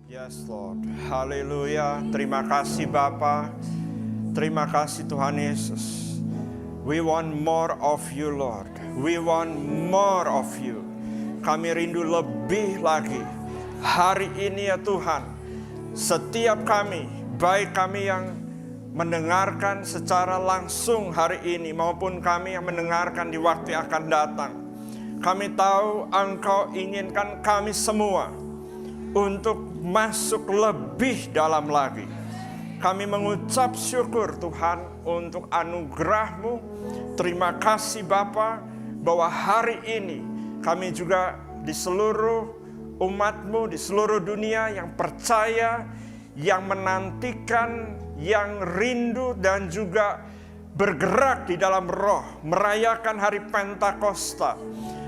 Yes Lord, haleluya. Terima kasih Bapa, terima kasih Tuhan Yesus. We want more of you Lord, we want more of you. Kami rindu lebih lagi. Hari ini ya Tuhan, setiap kami, baik kami yang mendengarkan secara langsung hari ini maupun kami yang mendengarkan di waktu yang akan datang, kami tahu Engkau inginkan kami semua untuk masuk lebih dalam lagi. Kami mengucap syukur Tuhan untuk anugerah-Mu. Terima kasih Bapa bahwa hari ini kami juga di seluruh umat-Mu di seluruh dunia yang percaya, yang menantikan, yang rindu dan juga bergerak di dalam roh merayakan hari Pentakosta.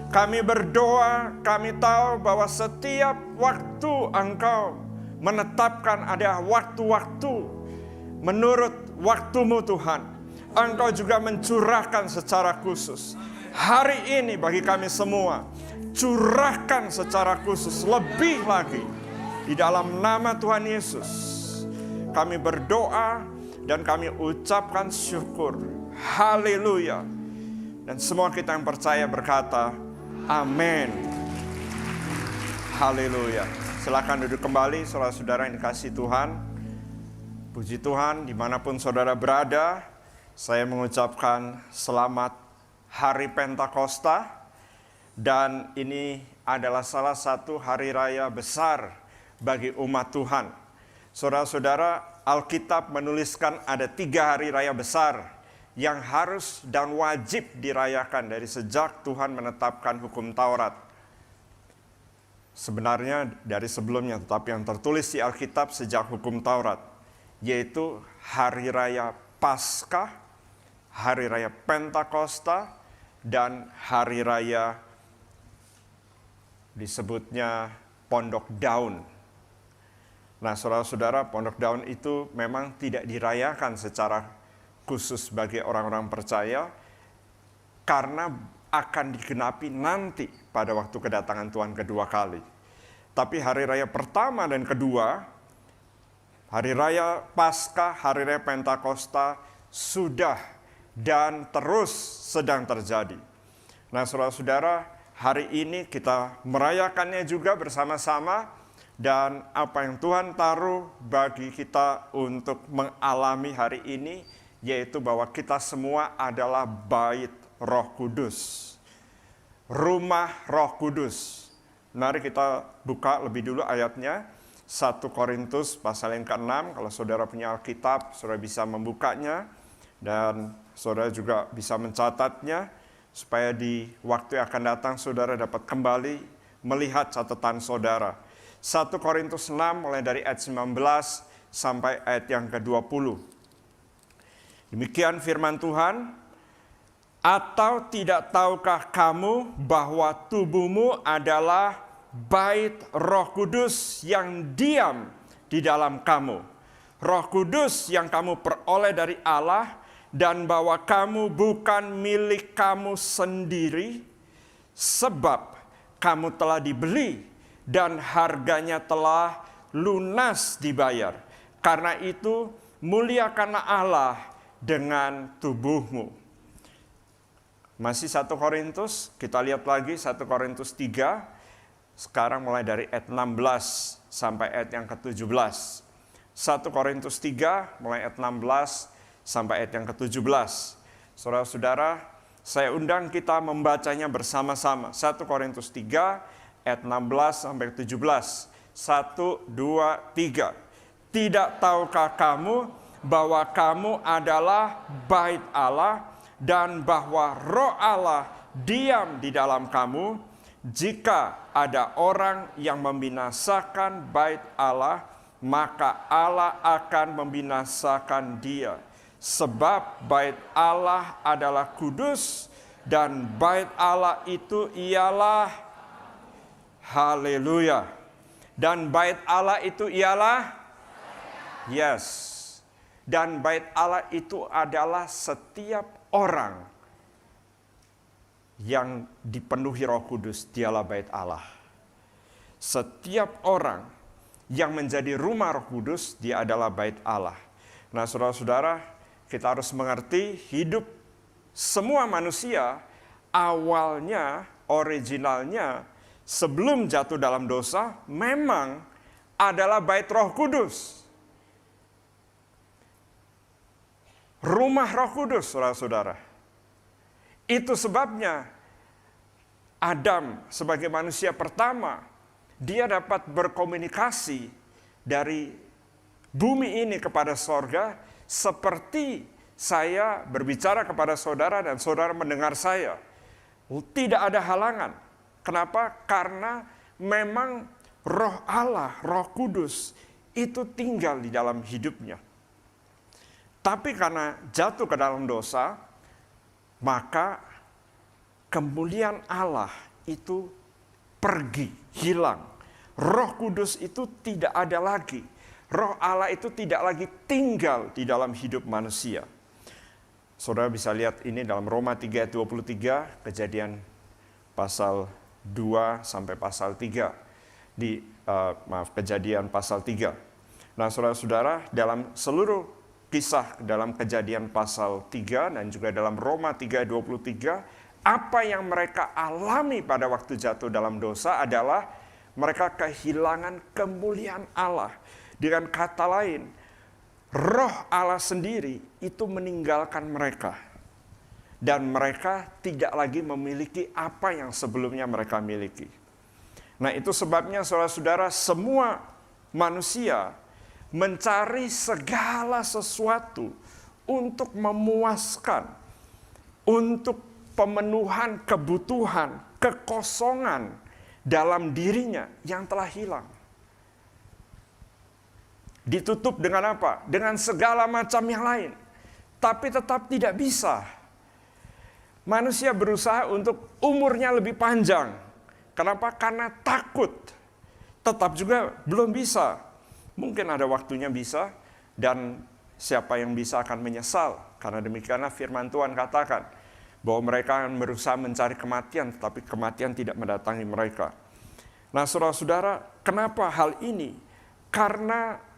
Kami berdoa, kami tahu bahwa setiap waktu Engkau menetapkan ada waktu-waktu menurut waktu-Mu Tuhan. Engkau juga mencurahkan secara khusus. Hari ini bagi kami semua, curahkan secara khusus lebih lagi. Di dalam nama Tuhan Yesus, kami berdoa dan kami ucapkan syukur. Haleluya. Dan semua kita yang percaya berkata, amin. Haleluya. Silakan duduk kembali saudara-saudara yang dikasihi Tuhan. Puji Tuhan, dimanapun saudara berada, saya mengucapkan selamat Hari Pentakosta. Dan ini adalah salah satu hari raya besar bagi umat Tuhan. Saudara-saudara, Alkitab menuliskan ada 3 hari raya besar yang harus dan wajib dirayakan dari sejak Tuhan menetapkan hukum Taurat. Sebenarnya dari sebelumnya, tetapi yang tertulis di Alkitab sejak hukum Taurat, yaitu Hari Raya Paskah, Hari Raya Pentakosta, dan Hari Raya disebutnya Pondok Daun. Nah, saudara-saudara, Pondok Daun itu memang tidak dirayakan secara khusus bagi orang-orang percaya, karena akan digenapi nanti pada waktu kedatangan Tuhan kedua kali. Tapi hari raya pertama dan kedua, hari raya Paskah, hari raya Pentakosta sudah dan terus sedang terjadi. Nah, saudara-saudara, hari ini kita merayakannya juga bersama-sama. Dan apa yang Tuhan taruh bagi kita untuk mengalami hari ini, yaitu bahwa kita semua adalah bait Roh Kudus, rumah Roh Kudus. Mari kita buka lebih dulu ayatnya, 1 Korintus pasal yang ke-6. Kalau saudara punya Alkitab, saudara bisa membukanya, dan saudara juga bisa mencatatnya, supaya di waktu yang akan datang saudara dapat kembali melihat catatan saudara. 1 Korintus 6 mulai dari ayat 19 sampai ayat yang ke-20. Demikian firman Tuhan, atau tidak tahukah kamu bahwa tubuhmu adalah bait Roh Kudus yang diam di dalam kamu, Roh Kudus yang kamu peroleh dari Allah, dan bahwa kamu bukan milik kamu sendiri, sebab kamu telah dibeli dan harganya telah lunas dibayar. Karena itu muliakanlah Allah dengan tubuhmu. Masih 1 Korintus, kita lihat lagi 1 Korintus 3, sekarang mulai dari ayat 16 sampai ayat yang ke-17. 1 Korintus 3, mulai ayat 16 sampai ayat yang ke-17. Saudara-saudara, saya undang kita membacanya bersama-sama. 1 Korintus 3, ayat 16 sampai 17. 1, 2, 3. Tidak tahukah kamu bahwa kamu adalah bait Allah, dan bahwa Roh Allah diam di dalam kamu? Jika ada orang yang membinasakan bait Allah, maka Allah akan membinasakan dia. Sebab bait Allah adalah kudus, dan bait Allah itu ialah, haleluya. Dan bait Allah itu ialah, yes. Dan bait Allah itu adalah setiap orang yang dipenuhi Roh Kudus, dialah bait Allah. Setiap orang yang menjadi rumah Roh Kudus, dia adalah bait Allah. Nah, saudara-saudara, kita harus mengerti hidup semua manusia awalnya, originalnya, sebelum jatuh dalam dosa, memang adalah bait Roh Kudus. Rumah Roh Kudus, saudara-saudara. Itu sebabnya Adam sebagai manusia pertama, dia dapat berkomunikasi dari bumi ini kepada sorga, seperti saya berbicara kepada saudara dan saudara mendengar saya. Tidak ada halangan. Kenapa? Karena memang Roh Allah, Roh Kudus itu tinggal di dalam hidupnya. Tapi karena jatuh ke dalam dosa, maka kemuliaan Allah itu pergi, hilang. Roh Kudus itu tidak ada lagi. Roh Allah itu tidak lagi tinggal di dalam hidup manusia. Saudara bisa lihat ini dalam Roma 3:23, Kejadian pasal 2 sampai pasal 3. Kejadian pasal 3. Nah, saudara-saudara, dalam seluruh kisah dalam Kejadian pasal 3 dan juga dalam Roma 3:23, apa yang mereka alami pada waktu jatuh dalam dosa adalah mereka kehilangan kemuliaan Allah. Dengan kata lain, Roh Allah sendiri itu meninggalkan mereka. Dan mereka tidak lagi memiliki apa yang sebelumnya mereka miliki. Nah, itu sebabnya saudara-saudara, semua manusia mencari segala sesuatu untuk memuaskan, untuk pemenuhan kebutuhan, kekosongan dalam dirinya yang telah hilang. Ditutup dengan apa? Dengan segala macam yang lain. Tapi tetap tidak bisa. Manusia berusaha untuk umurnya lebih panjang. Kenapa? Karena takut. Tetap juga belum bisa. Mungkin ada waktunya bisa, dan siapa yang bisa akan menyesal. Karena demikianlah firman Tuhan katakan, bahwa mereka akan berusaha mencari kematian, tetapi kematian tidak mendatangi mereka. Nah, saudara-saudara, kenapa hal ini? Karena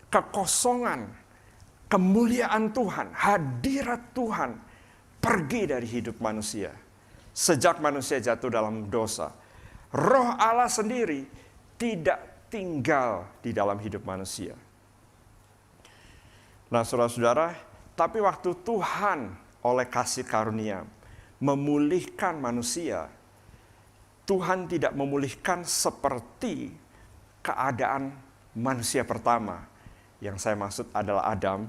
kekosongan, kemuliaan Tuhan, hadirat Tuhan, pergi dari hidup manusia. Sejak manusia jatuh dalam dosa, Roh Allah sendiri tidak tinggal di dalam hidup manusia. Nah, saudara-saudara, tapi waktu Tuhan oleh kasih karunia memulihkan manusia, Tuhan tidak memulihkan seperti keadaan manusia pertama. Yang saya maksud adalah Adam.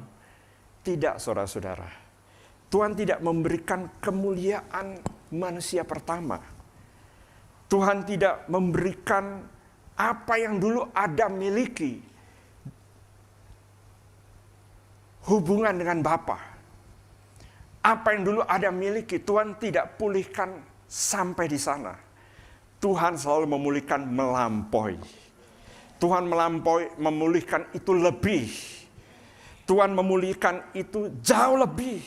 Tidak, saudara-saudara. Tuhan tidak memberikan kemuliaan manusia pertama. Tuhan tidak memberikan apa yang dulu Adam miliki, hubungan dengan Bapa. Apa yang dulu Adam miliki, Tuhan tidak pulihkan sampai di sana. Tuhan selalu memulihkan melampaui. Tuhan memulihkan itu lebih. Tuhan memulihkan itu jauh lebih.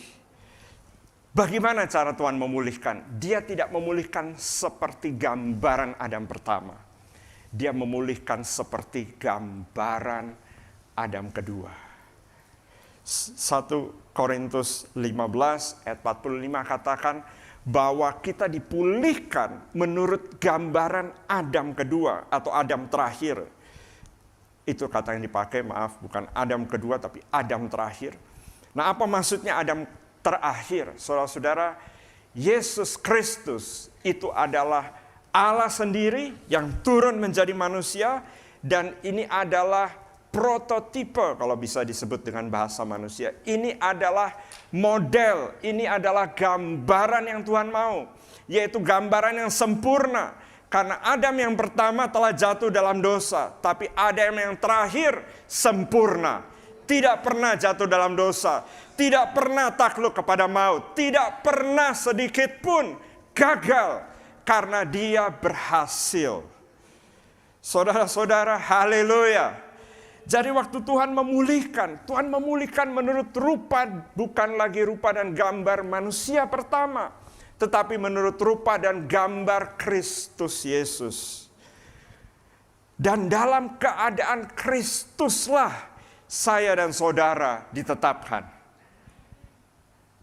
Bagaimana cara Tuhan memulihkan? Dia tidak memulihkan seperti gambaran Adam pertama. Dia memulihkan seperti gambaran Adam kedua. 1 Korintus 15 ayat 45 katakan bahwa kita dipulihkan menurut gambaran Adam kedua atau Adam terakhir. Itu kata yang dipakai, bukan Adam kedua tapi Adam terakhir. Nah, apa maksudnya Adam terakhir? Saudara-saudara, Yesus Kristus itu adalah Allah sendiri yang turun menjadi manusia, dan ini adalah prototipe kalau bisa disebut dengan bahasa manusia. Ini adalah model, ini adalah gambaran yang Tuhan mau, yaitu gambaran yang sempurna. Karena Adam yang pertama telah jatuh dalam dosa, tapi Adam yang terakhir sempurna. Tidak pernah jatuh dalam dosa, tidak pernah takluk kepada maut, tidak pernah sedikit pun gagal. Karena dia berhasil. Saudara-saudara, haleluya. Jadi waktu Tuhan memulihkan menurut rupa, bukan lagi rupa dan gambar manusia pertama, tetapi menurut rupa dan gambar Kristus Yesus. Dan dalam keadaan Kristuslah saya dan saudara ditetapkan.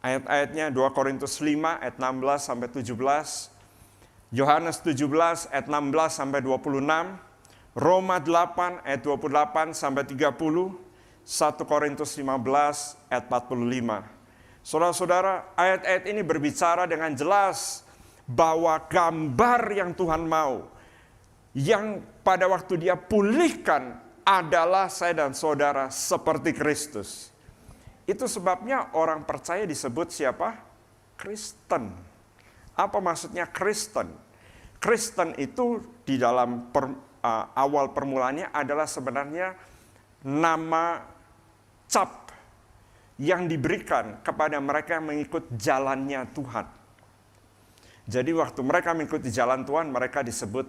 Ayat-ayatnya 2 Korintus 5 ayat 16 sampai 17, Yohanes 17 ayat 16 sampai 26, Roma 8 ayat 28 sampai 30, 1 Korintus 15 ayat 45. Saudara-saudara, ayat-ayat ini berbicara dengan jelas bahwa gambar yang Tuhan mau, yang pada waktu dia pulihkan adalah saya dan saudara seperti Kristus. Itu sebabnya orang percaya disebut siapa? Kristen. Apa maksudnya Kristen? Kristen itu di dalam awal permulaannya adalah sebenarnya nama cap yang diberikan kepada mereka yang mengikut jalannya Tuhan. Jadi waktu mereka mengikuti jalan Tuhan, mereka disebut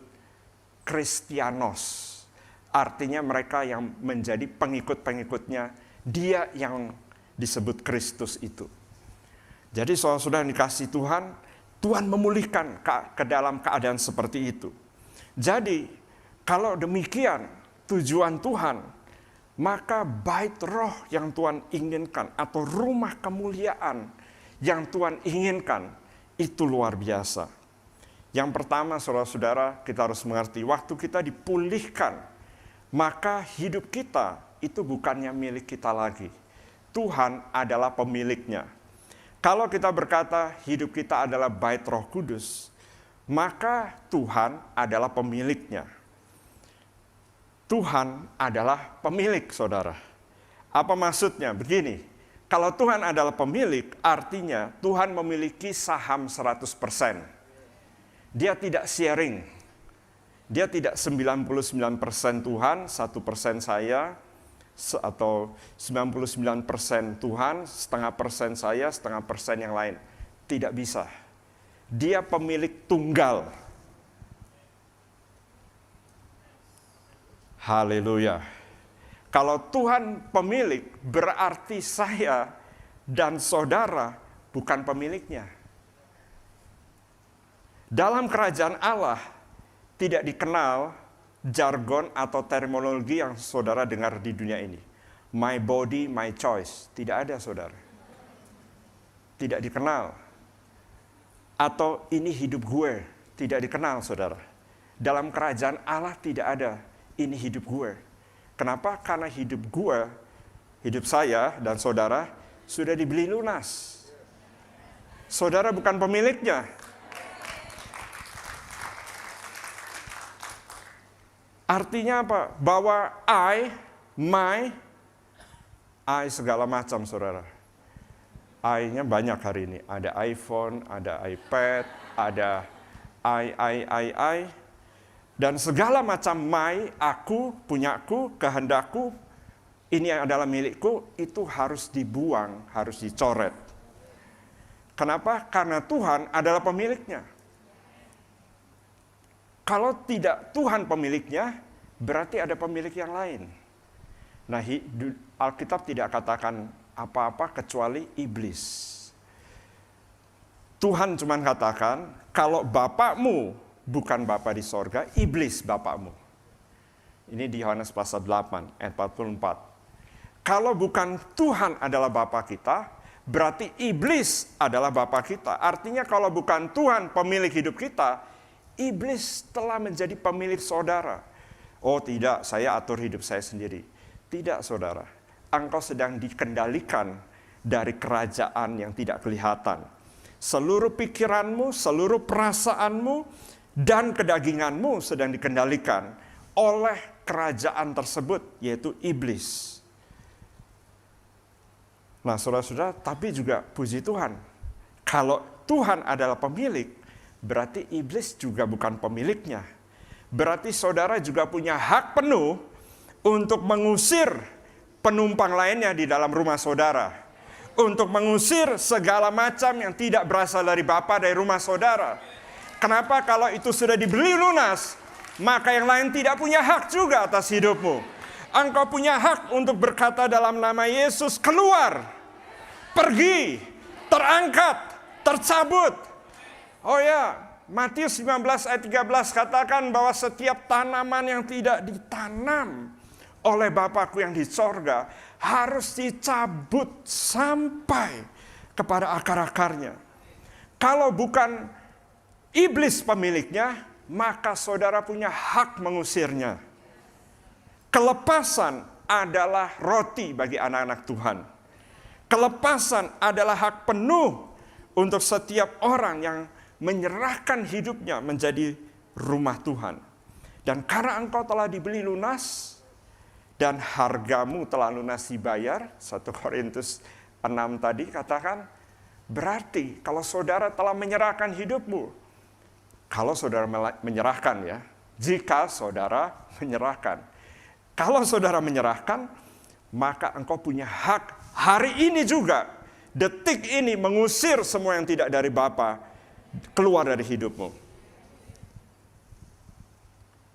Kristianos. Artinya mereka yang menjadi pengikut-pengikutnya, dia yang disebut Kristus itu. Jadi saudara-saudara yang dikasihi Tuhan, Tuhan memulihkan ke dalam keadaan seperti itu. Jadi kalau demikian tujuan Tuhan, maka bait roh yang Tuhan inginkan atau rumah kemuliaan yang Tuhan inginkan itu luar biasa. Yang pertama saudara-saudara, kita harus mengerti waktu kita dipulihkan, maka hidup kita itu bukannya milik kita lagi. Tuhan adalah pemiliknya. Kalau kita berkata hidup kita adalah bait Roh Kudus, maka Tuhan adalah pemiliknya. Tuhan adalah pemilik, saudara. Apa maksudnya? Begini, kalau Tuhan adalah pemilik, artinya Tuhan memiliki saham 100%. Dia tidak sharing. Dia tidak 99% Tuhan, 1% saya, atau 99% Tuhan, 0,5% saya, 0,5% yang lain. Tidak bisa. Dia pemilik tunggal. Haleluya. Kalau Tuhan pemilik, berarti saya dan saudara bukan pemiliknya. Dalam kerajaan Allah tidak dikenal jargon atau terminologi yang saudara dengar di dunia ini. My body, my choice. Tidak ada, saudara. Tidak dikenal. Atau ini hidup gue. Tidak dikenal, saudara. Dalam kerajaan Allah tidak ada ini hidup gue. Kenapa? Karena hidup gue, hidup saya dan saudara sudah dibeli lunas. Saudara bukan pemiliknya. Artinya apa? Bahwa I segala macam, saudara. I-nya banyak hari ini. Ada iPhone, ada iPad, ada I. Dan segala macam aku, punyaku, kehendakku, ini adalah milikku, itu harus dibuang, harus dicoret. Kenapa? Karena Tuhan adalah pemiliknya. Kalau tidak Tuhan pemiliknya, berarti ada pemilik yang lain. Nah, Alkitab tidak katakan apa-apa kecuali iblis. Tuhan cuma katakan, kalau bapakmu bukan bapa di sorga, iblis bapakmu. Ini di Yohanes pasal 8, ayat 44. Kalau bukan Tuhan adalah bapa kita, berarti iblis adalah bapa kita. Artinya kalau bukan Tuhan pemilik hidup kita, iblis telah menjadi pemilik saudara. Oh tidak, saya atur hidup saya sendiri. Tidak, saudara. Engkau sedang dikendalikan dari kerajaan yang tidak kelihatan. Seluruh pikiranmu, seluruh perasaanmu, dan kedaginganmu sedang dikendalikan oleh kerajaan tersebut, yaitu iblis. Nah, saudara-saudara, tapi juga puji Tuhan. Kalau Tuhan adalah pemilik, berarti iblis juga bukan pemiliknya. Berarti saudara juga punya hak penuh untuk mengusir penumpang lainnya di dalam rumah saudara. Untuk mengusir segala macam yang tidak berasal dari Bapa dari rumah saudara. Kenapa? Kalau itu sudah dibeli lunas, maka yang lain tidak punya hak juga atas hidupmu. Engkau punya hak untuk berkata dalam nama Yesus, keluar, pergi, terangkat, tercabut. Oh ya, Matius 15 ayat 13 katakan bahwa setiap tanaman yang tidak ditanam oleh Bapakku yang di sorga harus dicabut sampai kepada akar-akarnya. Kalau bukan iblis pemiliknya, maka saudara punya hak mengusirnya. Kelepasan adalah roti bagi anak-anak Tuhan. Kelepasan adalah hak penuh untuk setiap orang yang menyerahkan hidupnya menjadi rumah Tuhan. Dan karena engkau telah dibeli lunas dan hargamu telah lunas dibayar, 1 Korintus 6 tadi katakan, berarti kalau saudara telah menyerahkan hidupmu, kalau saudara menyerahkan ya, jika saudara menyerahkan. Kalau saudara menyerahkan, maka engkau punya hak hari ini juga, detik ini mengusir semua yang tidak dari Bapa keluar dari hidupmu.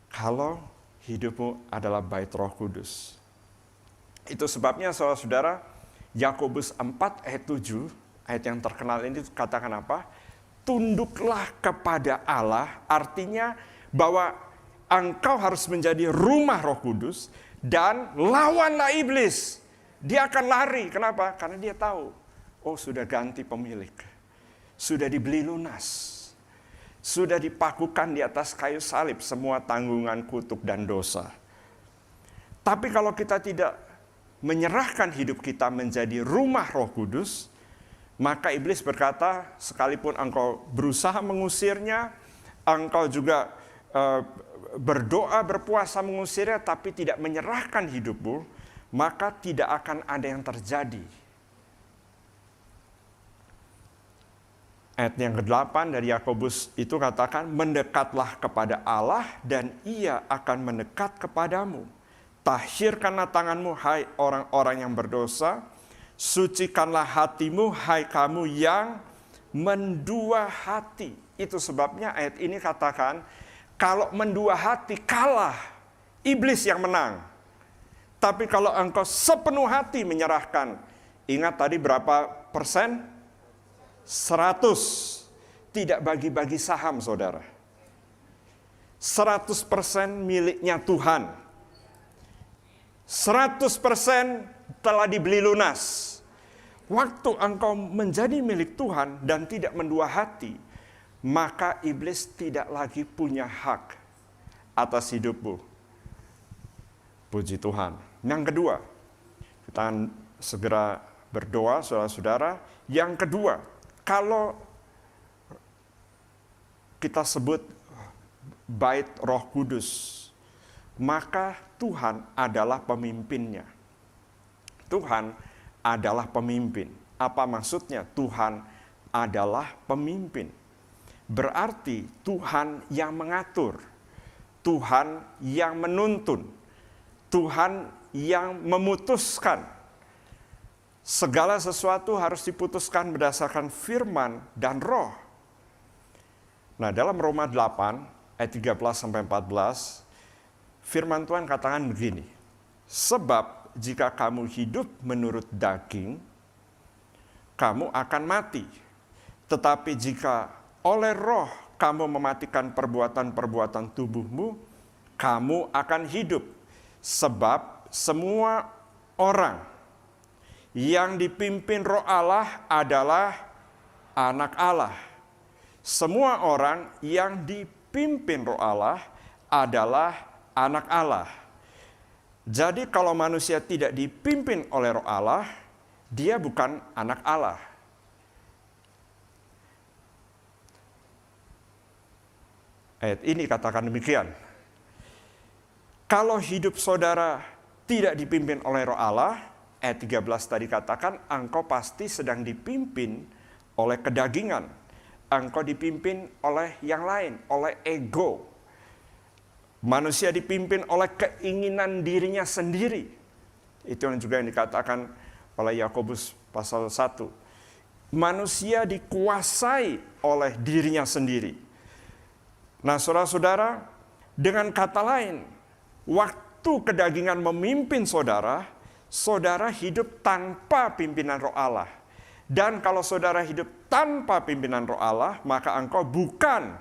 Kalau hidupmu adalah bait Roh Kudus. Itu sebabnya saudara-saudara, Yakobus 4 ayat 7, ayat yang terkenal ini katakan apa? Tunduklah kepada Allah, artinya bahwa engkau harus menjadi rumah Roh Kudus dan lawanlah iblis. Dia akan lari. Kenapa? Karena dia tahu, oh sudah ganti pemilik. Sudah dibeli lunas. Sudah dipakukan di atas kayu salib semua tanggungan kutuk dan dosa. Tapi kalau kita tidak menyerahkan hidup kita menjadi rumah Roh Kudus, maka iblis berkata, sekalipun engkau berusaha mengusirnya, engkau juga berdoa, berpuasa mengusirnya, tapi tidak menyerahkan hidupmu, maka tidak akan ada yang terjadi. Ayat yang ke-8 dari Yakobus itu katakan, mendekatlah kepada Allah dan ia akan mendekat kepadamu. Tahirkanlah tanganmu, hai orang-orang yang berdosa. Sucikanlah hatimu, hai kamu yang mendua hati. Itu sebabnya ayat ini katakan, kalau mendua hati kalah, iblis yang menang. Tapi kalau engkau sepenuh hati menyerahkan, ingat tadi berapa persen? 100. Tidak bagi-bagi saham, saudara. 100% miliknya Tuhan. 100% telah dibeli lunas. Waktu engkau menjadi milik Tuhan dan tidak mendua hati, maka iblis tidak lagi punya hak atas hidupmu. Puji Tuhan. Yang kedua, kita akan segera berdoa, saudara-saudara. Yang kedua, kalau kita sebut bait Roh Kudus, maka Tuhan adalah pemimpinnya. Tuhan adalah pemimpin. Apa maksudnya? Tuhan adalah pemimpin. Berarti Tuhan yang mengatur, Tuhan yang menuntun, Tuhan yang memutuskan. Segala sesuatu harus diputuskan berdasarkan firman dan roh. Nah, dalam Roma 8 ayat 13-14, firman Tuhan katakan begini, sebab jika kamu hidup menurut daging, kamu akan mati. Tetapi jika oleh roh kamu mematikan perbuatan-perbuatan tubuhmu, kamu akan hidup. Sebab semua orang yang dipimpin Roh Allah adalah anak Allah. Semua orang yang dipimpin Roh Allah adalah anak Allah. Jadi kalau manusia tidak dipimpin oleh Roh Allah, dia bukan anak Allah. Ayat ini katakan demikian. Kalau hidup saudara tidak dipimpin oleh Roh Allah, ayat 13 tadi katakan, engkau pasti sedang dipimpin oleh kedagingan. Engkau dipimpin oleh yang lain, oleh ego. Manusia dipimpin oleh keinginan dirinya sendiri. Itu yang juga yang dikatakan oleh Yakobus pasal 1. Manusia dikuasai oleh dirinya sendiri. Nah, saudara-saudara, dengan kata lain, waktu kedagingan memimpin saudara, saudara hidup tanpa pimpinan Roh Allah. Dan kalau saudara hidup tanpa pimpinan Roh Allah, maka engkau bukan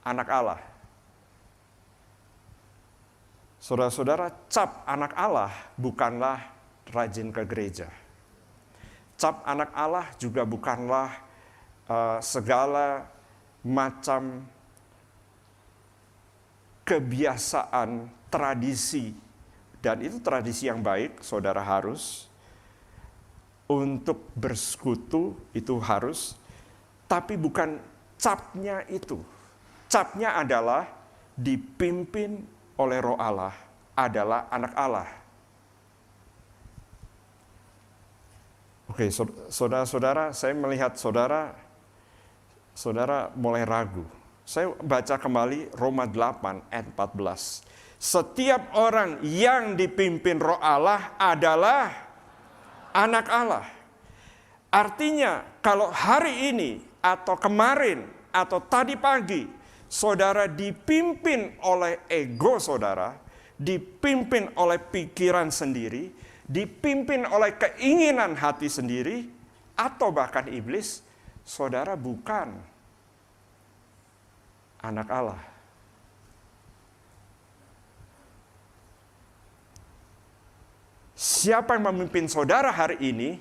anak Allah. Saudara-saudara, cap anak Allah bukanlah rajin ke gereja. Cap anak Allah juga bukanlah segala macam kebiasaan, tradisi. Dan itu tradisi yang baik, saudara harus. Untuk bersekutu itu harus. Tapi bukan capnya itu. Capnya adalah dipimpin oleh Roh Allah, adalah anak Allah. Oke, saudara-saudara, saya melihat saudara mulai ragu. Saya baca kembali Roma 8 ayat 14. Setiap orang yang dipimpin Roh Allah adalah anak Allah. Artinya kalau hari ini atau kemarin atau tadi pagi saudara dipimpin oleh ego saudara, dipimpin oleh pikiran sendiri, dipimpin oleh keinginan hati sendiri, atau bahkan iblis, saudara bukan anak Allah. Siapa yang memimpin saudara hari ini,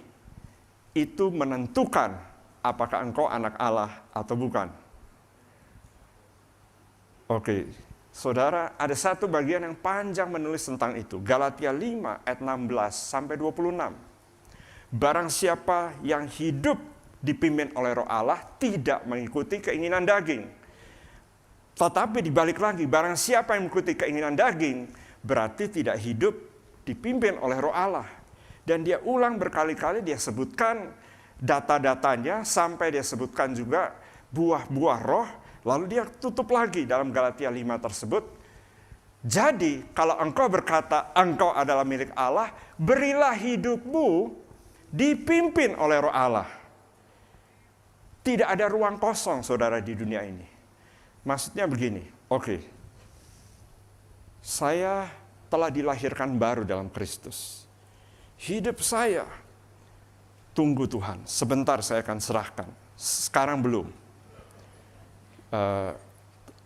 itu menentukan apakah engkau anak Allah atau bukan. Oke, saudara, ada satu bagian yang panjang menulis tentang itu. Galatia 5 ayat 16 sampai 26. Barang siapa yang hidup dipimpin oleh Roh Allah tidak mengikuti keinginan daging. Tetapi dibalik lagi, barang siapa yang mengikuti keinginan daging berarti tidak hidup dipimpin oleh Roh Allah. Dan dia ulang berkali-kali, dia sebutkan data-datanya sampai dia sebutkan juga buah-buah roh. Lalu dia tutup lagi dalam Galatia 5 tersebut. Jadi kalau engkau berkata engkau adalah milik Allah, berilah hidupmu dipimpin oleh Roh Allah. Tidak ada ruang kosong saudara di dunia ini. Maksudnya begini, oke. Saya telah dilahirkan baru dalam Kristus. Hidup saya tunggu Tuhan. Sebentar saya akan serahkan. Sekarang belum.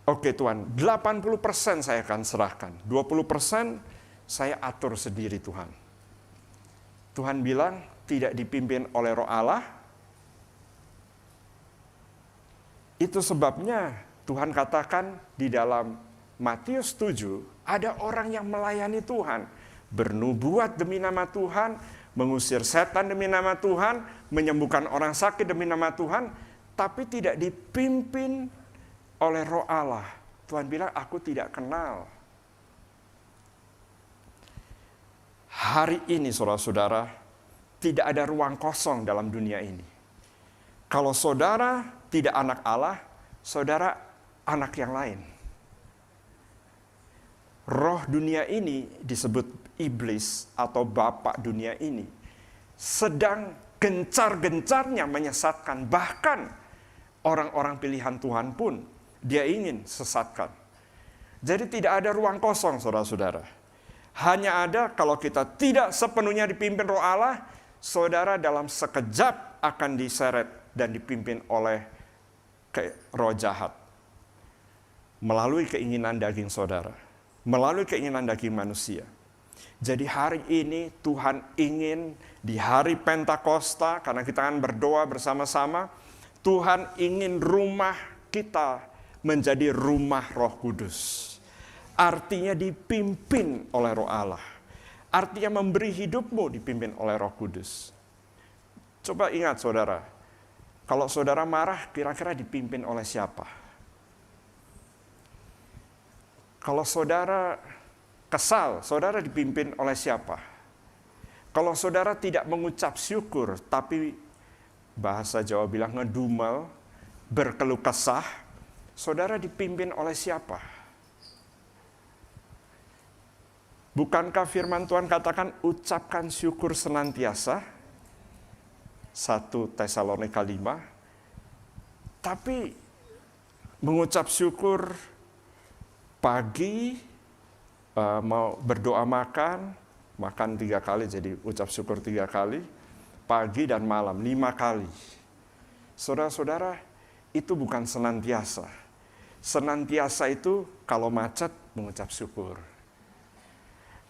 Oke Tuhan, 80% saya akan serahkan. 20% saya atur sendiri Tuhan. Tuhan bilang tidak dipimpin oleh Roh Allah. Itu sebabnya Tuhan katakan di dalam Matius 7, ada orang yang melayani Tuhan. Bernubuat demi nama Tuhan, mengusir setan demi nama Tuhan, menyembuhkan orang sakit demi nama Tuhan, tapi tidak dipimpin oleh Roh Allah. Tuhan bilang, aku tidak kenal. Hari ini saudara-saudara, tidak ada ruang kosong dalam dunia ini. Kalau saudara tidak anak Allah, saudara anak yang lain. Roh dunia ini disebut iblis atau bapak dunia ini. Sedang gencar-gencarnya menyesatkan. Bahkan orang-orang pilihan Tuhan pun dia ingin sesatkan. Jadi tidak ada ruang kosong saudara-saudara. Hanya ada kalau kita tidak sepenuhnya dipimpin Roh Allah, saudara dalam sekejap akan diseret dan dipimpin oleh roh jahat. Melalui keinginan daging saudara. Melalui keinginan daging manusia. Jadi hari ini Tuhan ingin di hari Pentakosta, karena kita akan berdoa bersama-sama, Tuhan ingin rumah kita menjadi rumah Roh Kudus. Artinya dipimpin oleh Roh Allah. Artinya memberi hidupmu dipimpin oleh Roh Kudus. Coba ingat saudara, kalau saudara marah kira-kira dipimpin oleh siapa? Kalau saudara kesal, saudara dipimpin oleh siapa? Kalau saudara tidak mengucap syukur, tapi bahasa Jawa bilang ngedumel, berkeluh kesah, saudara dipimpin oleh siapa? Bukankah firman Tuhan katakan ucapkan syukur senantiasa? 1 Tesalonika 5. Tapi mengucap syukur pagi, mau berdoa makan 3 kali, jadi ucap syukur 3 kali, pagi dan malam 5 kali. Saudara-saudara, itu bukan senantiasa. Senantiasa itu kalau macet mengucap syukur.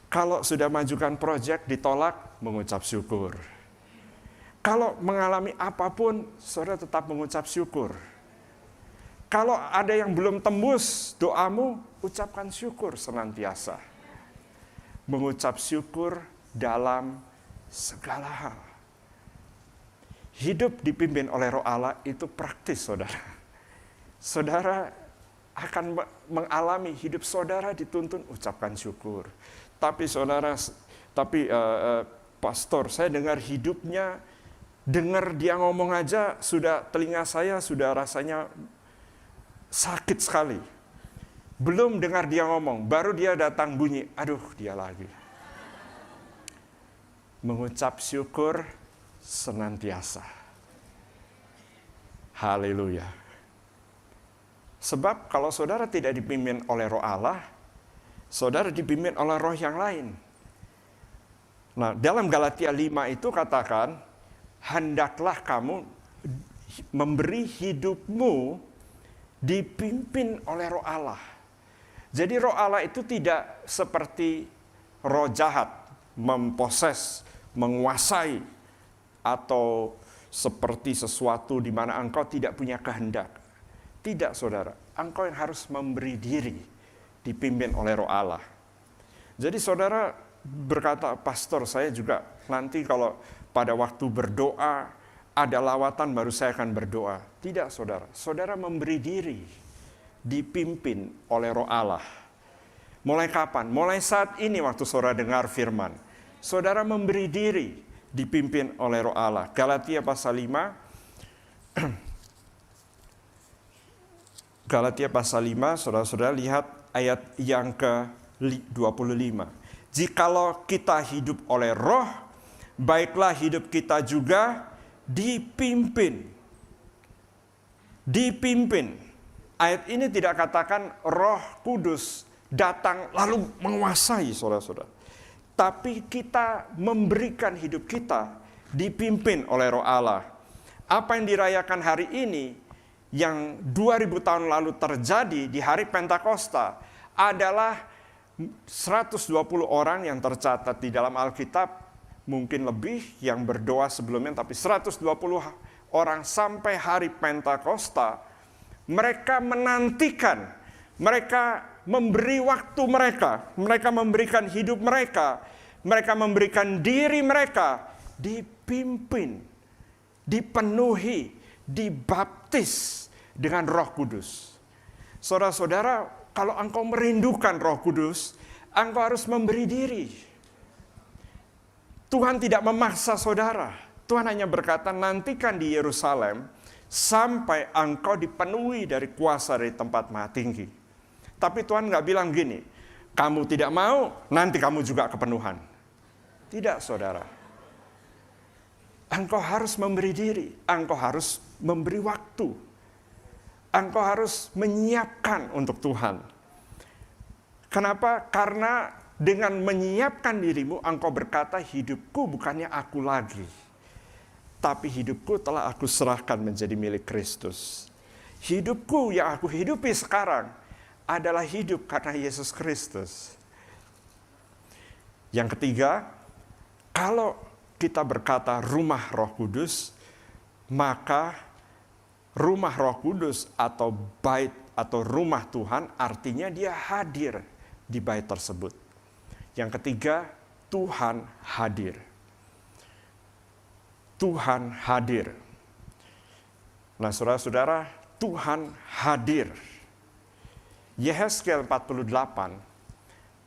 Kalau sudah majukan proyek ditolak, mengucap syukur. Kalau mengalami apapun, saudara tetap mengucap syukur. Kalau ada yang belum tembus doamu, ucapkan syukur senantiasa. Mengucap syukur dalam segala hal. Hidup dipimpin oleh Roh Allah itu praktis, saudara. Saudara akan mengalami hidup saudara dituntun ucapkan syukur. Tapi pastor, saya dengar hidupnya, dengar dia ngomong aja, sudah telinga saya sudah rasanya sakit sekali. Belum dengar dia ngomong, baru dia datang bunyi, aduh dia lagi. Mengucap syukur senantiasa. Haleluya. Sebab kalau saudara tidak dipimpin oleh Roh Allah, saudara dipimpin oleh roh yang lain. Nah, dalam Galatia 5 itu katakan, hendaklah kamu memberi hidupmu dipimpin oleh Roh Allah. Jadi Roh Allah itu tidak seperti roh jahat, memposes, menguasai, atau seperti sesuatu di mana engkau tidak punya kehendak. Tidak, saudara. Engkau yang harus memberi diri dipimpin oleh Roh Allah. Jadi saudara berkata, pastor saya juga nanti kalau pada waktu berdoa ada lawatan baru saya akan berdoa. Tidak, saudara. Saudara memberi diri dipimpin oleh Roh Allah. Mulai kapan? Mulai saat ini waktu saudara dengar firman. Saudara memberi diri dipimpin oleh Roh Allah. Galatia pasal 5. Galatia pasal 5, saudara-saudara lihat ayat yang ke-25. Jikalau kita hidup oleh roh, baiklah hidup kita juga dipimpin. Dipimpin. Ayat ini tidak katakan Roh Kudus datang lalu menguasai, saudara-saudara. Tapi kita memberikan hidup kita dipimpin oleh Roh Allah. Apa yang dirayakan hari ini, yang 2000 tahun lalu terjadi di hari Pentakosta, adalah 120 orang yang tercatat di dalam Alkitab, mungkin lebih yang berdoa sebelumnya, tapi 120 orang sampai hari Pentakosta, mereka menantikan, mereka memberi waktu mereka memberikan hidup mereka memberikan diri mereka, dipimpin, dipenuhi, dibaptis dengan Roh Kudus. Saudara-saudara, kalau engkau merindukan Roh Kudus, engkau harus memberi diri. Tuhan tidak memaksa saudara. Tuhan hanya berkata, nantikan di Yerusalem sampai engkau dipenuhi dari kuasa dari tempat Maha Tinggi. Tapi Tuhan nggak bilang gini, kamu tidak mau, nanti kamu juga kepenuhan. Tidak, saudara. Engkau harus memberi diri, engkau harus memberi waktu. Engkau harus menyiapkan untuk Tuhan. Kenapa? Karena dengan menyiapkan dirimu, engkau berkata, hidupku bukannya aku lagi, tapi hidupku telah aku serahkan menjadi milik Kristus. Hidupku yang aku hidupi sekarang adalah hidup karena Yesus Kristus. Yang ketiga, kalau kita berkata rumah Roh Kudus, maka rumah Roh Kudus atau bait atau rumah Tuhan artinya dia hadir di bait tersebut. Yang ketiga, Tuhan hadir. Tuhan hadir. Nah, saudara-saudara, Tuhan hadir. Yehezkiel 48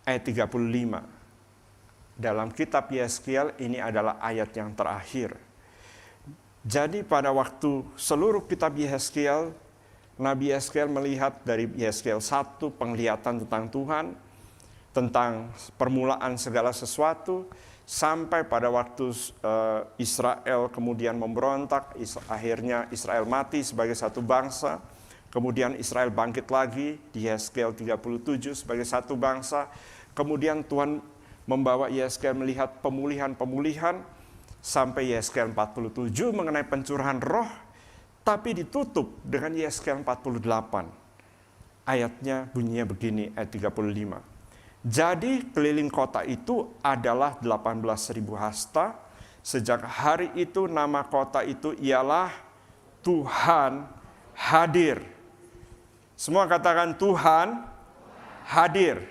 ayat 35. Dalam kitab Yehezkiel ini adalah ayat yang terakhir. Jadi pada waktu seluruh kitab Yehezkiel, Nabi Yehezkiel melihat dari Yehezkiel 1 penglihatan tentang Tuhan, tentang permulaan segala sesuatu, sampai pada waktu Israel kemudian memberontak, akhirnya Israel mati sebagai satu bangsa, kemudian Israel bangkit lagi di Yehezkiel 37 sebagai satu bangsa, kemudian Tuhan membawa Yehezkiel melihat pemulihan-pemulihan, sampai Yehezkiel 47 mengenai pencurahan roh, tapi ditutup dengan Yehezkiel 48. Ayatnya bunyinya begini, ayat 35. Jadi keliling kota itu adalah 18.000 hasta. Sejak hari itu nama kota itu ialah Tuhan hadir. Semua katakan Tuhan hadir.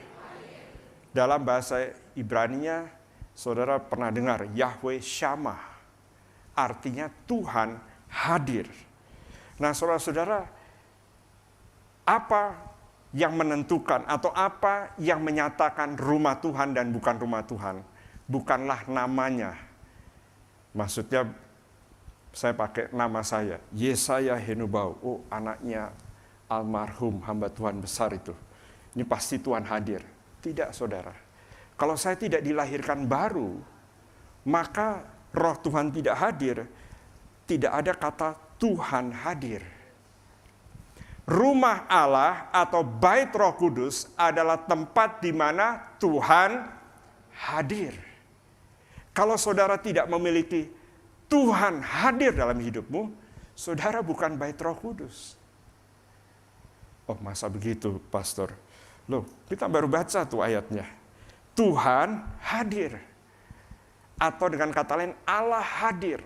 Dalam bahasa Ibrani-nya, saudara pernah dengar Yahweh Shammah. Artinya Tuhan hadir. Nah, saudara-saudara, apa yang menentukan atau apa yang menyatakan rumah Tuhan dan bukan rumah Tuhan? Bukanlah namanya. Maksudnya saya pakai nama saya, Yesaya Henubau. Oh, anaknya almarhum hamba Tuhan besar itu. Ini pasti Tuhan hadir. Tidak, saudara. Kalau saya tidak dilahirkan baru, maka roh Tuhan tidak hadir. Tidak ada kata Tuhan hadir. Rumah Allah atau bait Roh Kudus adalah tempat di mana Tuhan hadir. Kalau saudara tidak memiliki Tuhan hadir dalam hidupmu, saudara bukan bait Roh Kudus. Oh, masa begitu, pastor? Loh, kita baru baca tuh ayatnya. Tuhan hadir. Atau dengan kata lain, Allah hadir.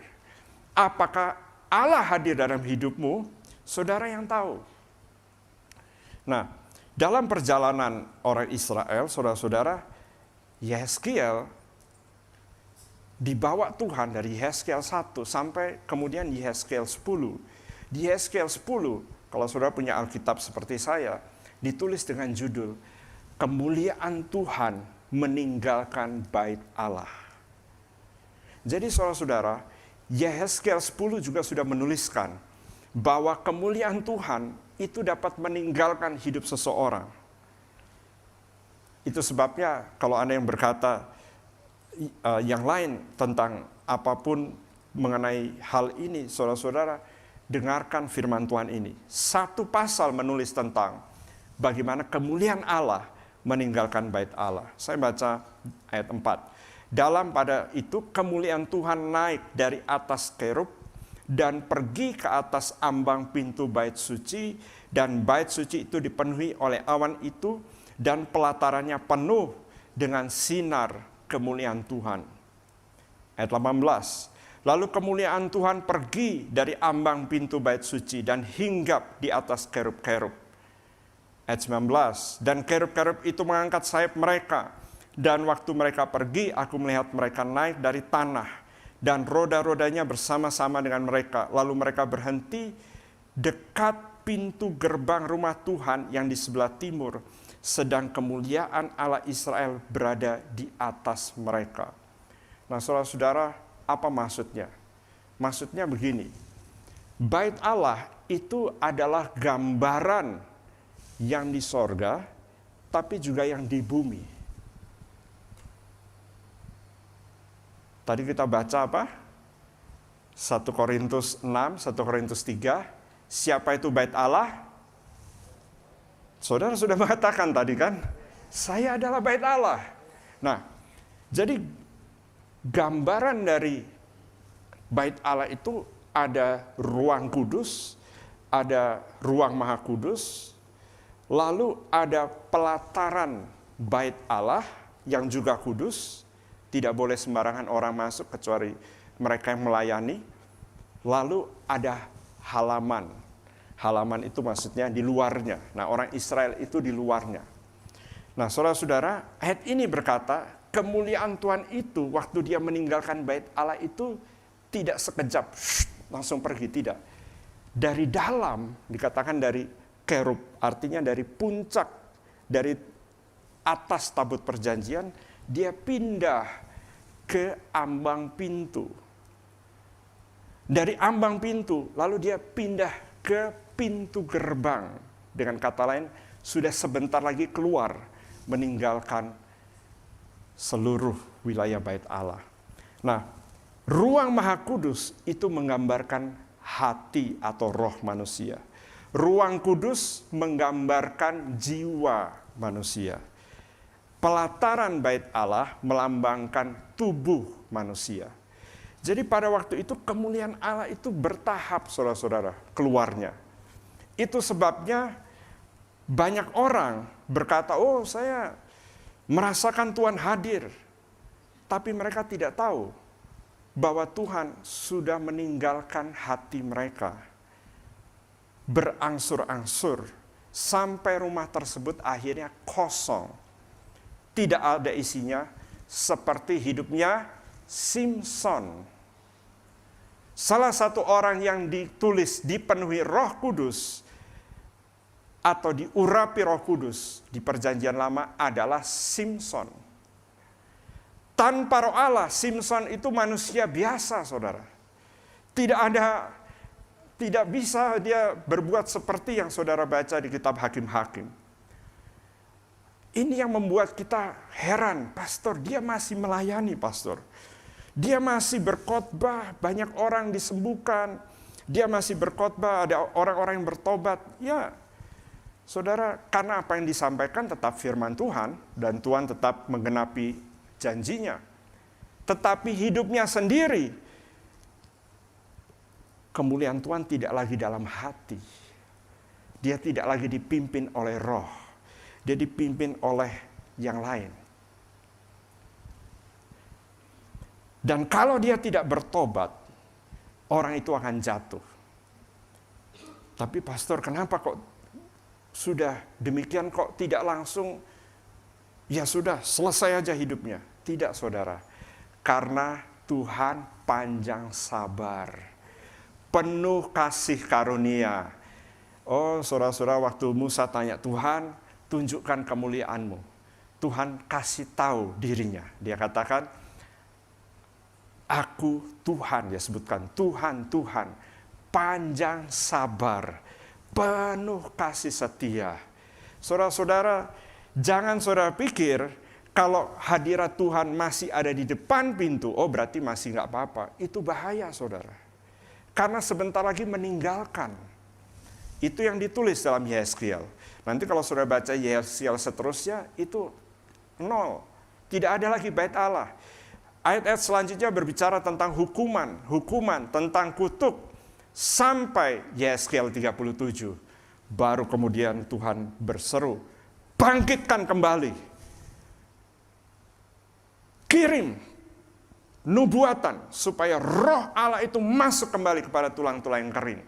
Apakah Allah hadir dalam hidupmu? Saudara yang tahu. Nah, dalam perjalanan orang Israel, saudara-saudara, Yehezkiel dibawa Tuhan dari Yehezkiel 1 sampai kemudian Yehezkiel 10. Di Yehezkiel 10, kalau saudara punya Alkitab seperti saya, ditulis dengan judul, Kemuliaan Tuhan meninggalkan bait Allah. Jadi saudara-saudara, Yehezkiel 10 juga sudah menuliskan bahwa kemuliaan Tuhan itu dapat meninggalkan hidup seseorang. Itu sebabnya kalau Anda yang berkata yang lain tentang apapun mengenai hal ini, saudara-saudara, dengarkan firman Tuhan ini. Satu pasal menulis tentang bagaimana kemuliaan Allah meninggalkan bait Allah. Saya baca ayat 4. Dalam pada itu kemuliaan Tuhan naik dari atas kerub dan pergi ke atas ambang pintu bait suci, dan bait suci itu dipenuhi oleh awan itu, dan pelatarannya penuh dengan sinar kemuliaan Tuhan. Ayat 18. Lalu kemuliaan Tuhan pergi dari ambang pintu bait suci dan hinggap di atas kerub-kerub. Ayat 19. Dan kerub-kerub itu mengangkat sayap mereka, dan waktu mereka pergi, aku melihat mereka naik dari tanah, dan roda-rodanya bersama-sama dengan mereka. Lalu mereka berhenti dekat pintu gerbang rumah Tuhan yang di sebelah timur, sedang kemuliaan Allah Israel berada di atas mereka. Nah, saudara-saudara, apa maksudnya? Maksudnya begini, bait Allah itu adalah gambaran yang di sorga, tapi juga yang di bumi. Tadi kita baca apa? 1 Korintus 6, 1 Korintus 3. Siapa itu bait Allah? Saudara sudah mengatakan tadi kan, saya adalah bait Allah. Nah, jadi gambaran dari bait Allah itu ada ruang kudus, ada ruang maha kudus, lalu ada pelataran bait Allah yang juga kudus. Tidak boleh sembarangan orang masuk kecuali mereka yang melayani. Lalu ada halaman. Halaman itu maksudnya di luarnya. Nah, orang Israel itu di luarnya. Nah, saudara-saudara, ayat ini berkata, kemuliaan Tuhan itu waktu dia meninggalkan bait Allah itu tidak sekejap, langsung pergi, tidak. Dari dalam, dikatakan dari kerub, artinya dari puncak, dari atas tabut perjanjian, dia pindah ke ambang pintu. Dari ambang pintu, lalu dia pindah ke pintu gerbang. Dengan kata lain, sudah sebentar lagi keluar, meninggalkan seluruh wilayah bait Allah. Nah, ruang maha kudus itu menggambarkan hati atau roh manusia. Ruang kudus menggambarkan jiwa manusia. Pelataran bait Allah melambangkan tubuh manusia. Jadi pada waktu itu kemuliaan Allah itu bertahap, saudara-saudara, keluarnya. Itu sebabnya Banyak orang berkata, oh saya merasakan Tuhan hadir. Tapi mereka tidak tahu bahwa Tuhan sudah meninggalkan hati mereka. Berangsur-angsur sampai rumah tersebut akhirnya kosong. Tidak ada isinya, seperti hidupnya Simson. Salah satu orang yang ditulis dipenuhi Roh Kudus atau diurapi Roh Kudus di Perjanjian Lama adalah Simson. Tanpa Roh Allah, Simson itu manusia biasa, saudara. Tidak bisa dia berbuat seperti yang saudara baca di kitab Hakim-Hakim. Ini yang membuat kita heran, pastor, dia masih melayani, pastor. Dia masih berkhotbah, banyak orang disembuhkan. Dia masih berkhotbah, ada orang-orang yang bertobat. Ya, saudara, karena apa yang disampaikan tetap firman Tuhan, dan Tuhan tetap menggenapi janjinya. Tetapi hidupnya sendiri, kemuliaan Tuhan tidak lagi dalam hati. Dia tidak lagi dipimpin oleh roh. Dia dipimpin oleh yang lain. Dan kalau dia tidak bertobat, orang itu akan jatuh. Tapi pastor, kenapa kok sudah demikian kok tidak langsung, ya sudah selesai aja hidupnya? Tidak, saudara. Karena Tuhan panjang sabar, penuh kasih karunia. Oh, saudara-saudara, waktu Musa tanya, Tuhan, tunjukkan kemuliaan-Mu. Tuhan kasih tahu dirinya. Dia katakan, Aku Tuhan, dia sebutkan, Tuhan, panjang sabar, penuh kasih setia. Saudara-saudara, jangan saudara pikir, kalau hadirat Tuhan masih ada di depan pintu, oh berarti masih nggak apa-apa. Itu bahaya, saudara. Karena sebentar lagi meninggalkan. Itu yang ditulis dalam Yeskiel. Nanti kalau saudara baca Yeskiel seterusnya, itu nol. Tidak ada lagi bait Allah. Ayat-ayat selanjutnya berbicara tentang hukuman, tentang kutuk. Sampai Yeskiel 37. Baru kemudian Tuhan berseru, bangkitkan kembali. Kirim nubuatan supaya roh Allah itu masuk kembali kepada tulang-tulang yang kering.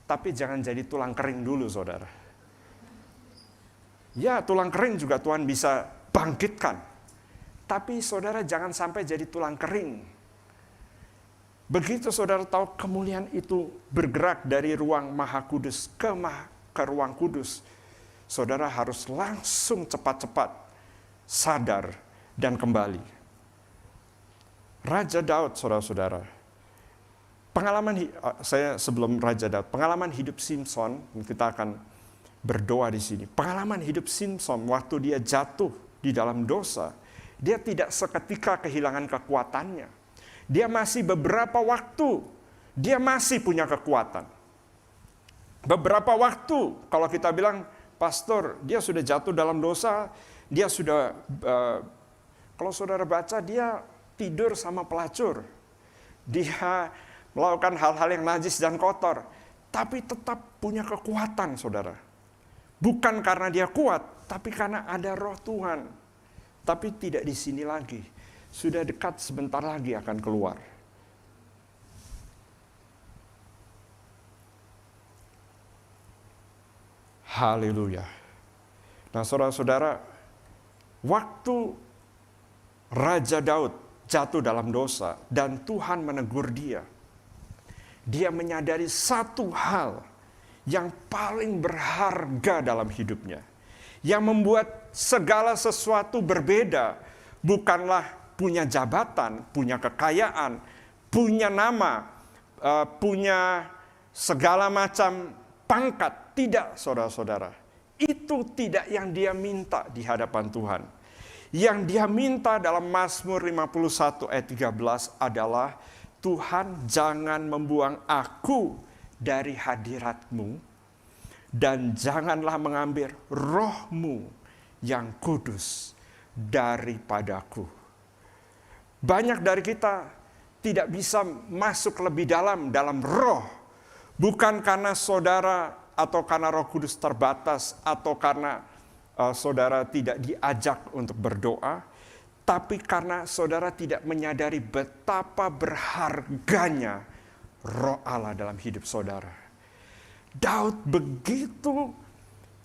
Tapi jangan jadi tulang kering dulu, saudara. Ya, tulang kering juga Tuhan bisa bangkitkan. Tapi saudara jangan sampai jadi tulang kering. Begitu saudara tahu kemuliaan itu bergerak dari ruang Maha Kudus ke ruang kudus, saudara harus langsung cepat-cepat sadar dan kembali. Raja Daud, saudara-saudara. Pengalaman hidup Simson, kita akan berdoa di sini. Pengalaman hidup Simson waktu dia jatuh di dalam dosa, dia tidak seketika kehilangan kekuatannya. Dia masih beberapa waktu, dia masih punya kekuatan. Beberapa waktu, kalau kita bilang, pastor, dia sudah jatuh dalam dosa, dia sudah, kalau saudara baca, dia tidur sama pelacur. Dia melakukan hal-hal yang najis dan kotor. Tapi tetap punya kekuatan, saudara. Bukan karena dia kuat, tapi karena ada roh Tuhan. Tapi tidak di sini lagi. Sudah dekat, sebentar lagi akan keluar. Haleluya. Nah, saudara-saudara, waktu Raja Daud jatuh dalam dosa dan Tuhan menegur dia, dia menyadari satu hal yang paling berharga dalam hidupnya. Yang membuat segala sesuatu berbeda, bukanlah punya jabatan, punya kekayaan, punya nama, punya segala macam pangkat. Tidak, saudara-saudara. Itu tidak yang dia minta di hadapan Tuhan. Yang dia minta dalam Mazmur 51 ayat 13 adalah, Tuhan jangan membuang aku dari hadirat-Mu, dan janganlah mengambil roh-Mu yang kudus daripadaku. Banyak dari kita tidak bisa masuk lebih dalam roh. Bukan karena saudara atau karena Roh Kudus terbatas, atau karena saudara tidak diajak untuk berdoa, tapi karena saudara tidak menyadari betapa berharganya Roh Allah dalam hidup saudara. Daud begitu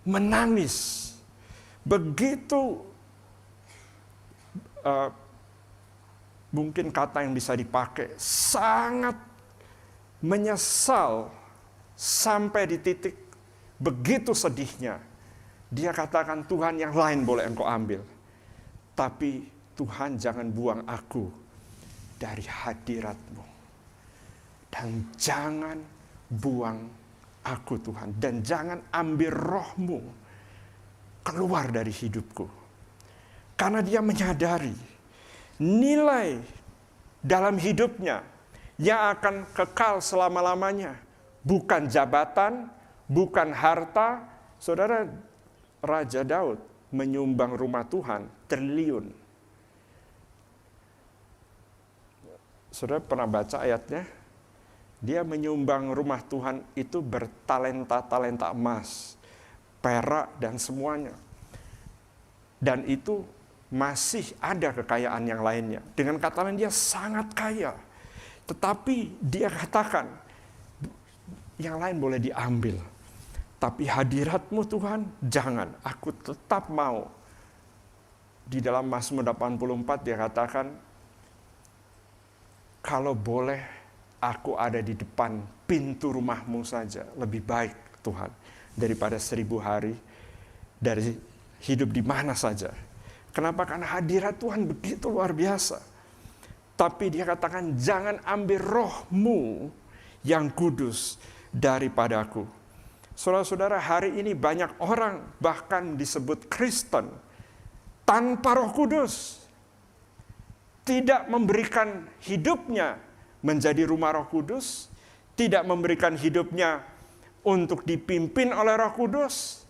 menangis, begitu mungkin kata yang bisa dipakai, sangat menyesal sampai di titik begitu sedihnya. Dia katakan, Tuhan yang lain boleh engkau ambil, tapi Tuhan jangan buang aku dari hadirat-Mu. Dan jangan buang aku Tuhan, dan jangan ambil Roh-Mu keluar dari hidupku. Karena dia menyadari nilai dalam hidupnya yang akan kekal selama-lamanya. Bukan jabatan, bukan harta. Saudara, Raja Daud menyumbang rumah Tuhan triliun. Saudara pernah baca ayatnya? Dia menyumbang rumah Tuhan itu bertalenta-talenta emas, perak, dan semuanya. Dan itu masih ada kekayaan yang lainnya. Dengan kata lain, dia sangat kaya. Tetapi dia katakan, yang lain boleh diambil. Tapi hadirat-Mu Tuhan, jangan. Aku tetap mau. Di dalam Mazmur 84 dia katakan, kalau boleh aku ada di depan pintu rumah-Mu saja, lebih baik Tuhan, daripada 1000 hari dari hidup di mana saja. Kenapa? Karena hadirat Tuhan begitu luar biasa. Tapi dia katakan, jangan ambil Roh-Mu yang kudus daripadaku. Saudara-saudara, hari ini banyak orang bahkan disebut Kristen tanpa Roh Kudus. Tidak memberikan hidupnya menjadi rumah Roh Kudus, tidak memberikan hidupnya untuk dipimpin oleh Roh Kudus,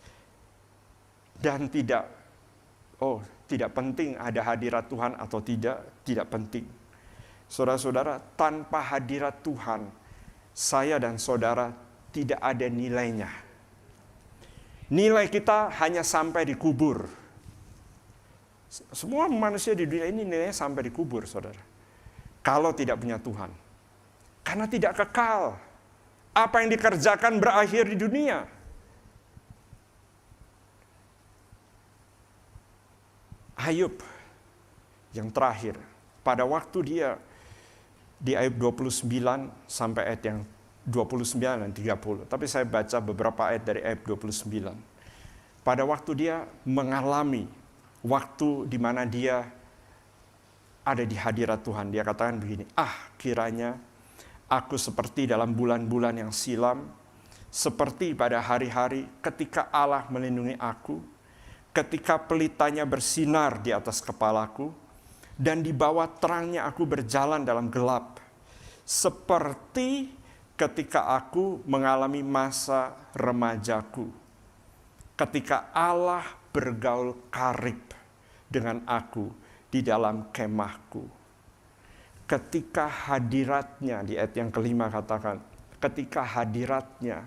dan tidak penting ada hadirat Tuhan atau tidak penting. Saudara-saudara, tanpa hadirat Tuhan, saya dan saudara tidak ada nilainya. Nilai kita hanya sampai di kubur. Semua manusia di dunia ini nilainya sampai di kubur, saudara. Kalau tidak punya Tuhan. Karena tidak kekal. Apa yang dikerjakan berakhir di dunia. Ayub yang terakhir, pada waktu dia di Ayub 29 sampai ayat yang 29 dan 30. Tapi saya baca beberapa ayat dari Ayub 29. Pada waktu dia mengalami waktu di mana dia ada di hadirat Tuhan, dia katakan begini, kiranya aku seperti dalam bulan-bulan yang silam, seperti pada hari-hari ketika Allah melindungi aku, ketika pelitanya bersinar di atas kepalaku, dan di bawah terangnya aku berjalan dalam gelap, seperti ketika aku mengalami masa remajaku, ketika Allah bergaul karib dengan aku di dalam kemahku. Ketika hadiratnya, di ayat yang kelima katakan, ketika hadiratnya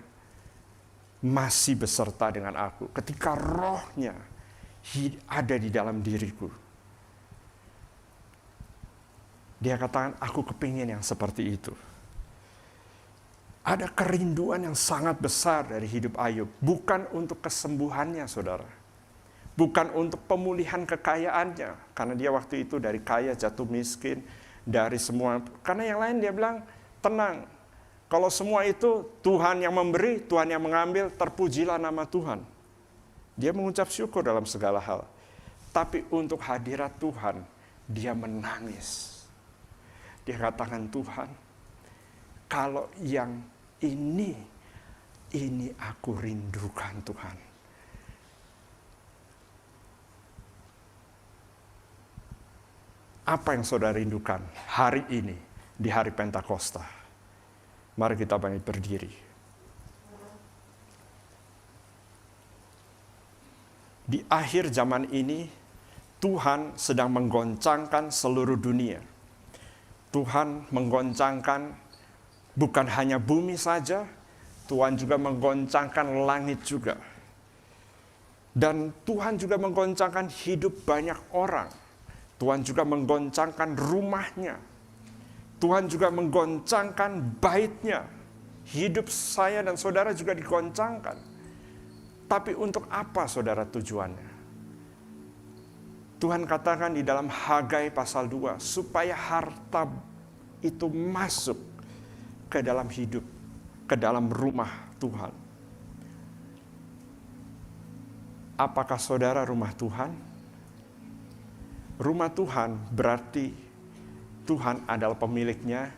masih beserta dengan aku, ketika rohnya ada di dalam diriku. Dia katakan, aku kepingin yang seperti itu. Ada kerinduan yang sangat besar dari hidup Ayub. Bukan untuk kesembuhannya, saudara. Bukan untuk pemulihan kekayaannya. Karena dia waktu itu dari kaya jatuh miskin. Dari semua. Karena yang lain dia bilang, tenang. Kalau semua itu Tuhan yang memberi, Tuhan yang mengambil, terpujilah nama Tuhan. Dia mengucap syukur dalam segala hal. Tapi untuk hadirat Tuhan, dia menangis. Dia katakan, Tuhan, kalau yang ini aku rindukan Tuhan. Apa yang saudara rindukan hari ini di hari Pentakosta? Mari kita berdiri. Di akhir zaman ini, Tuhan sedang menggoncangkan seluruh dunia. Tuhan menggoncangkan bukan hanya bumi saja, Tuhan juga menggoncangkan langit juga. Dan Tuhan juga menggoncangkan hidup banyak orang. Tuhan juga menggoncangkan rumahnya. Tuhan juga menggoncangkan baitnya. Hidup saya dan saudara juga digoncangkan. Tapi untuk apa saudara tujuannya? Tuhan katakan di dalam Hagai pasal 2, supaya harta itu masuk ke dalam hidup, ke dalam rumah Tuhan. Apakah saudara rumah Tuhan? Rumah Tuhan berarti Tuhan adalah pemiliknya.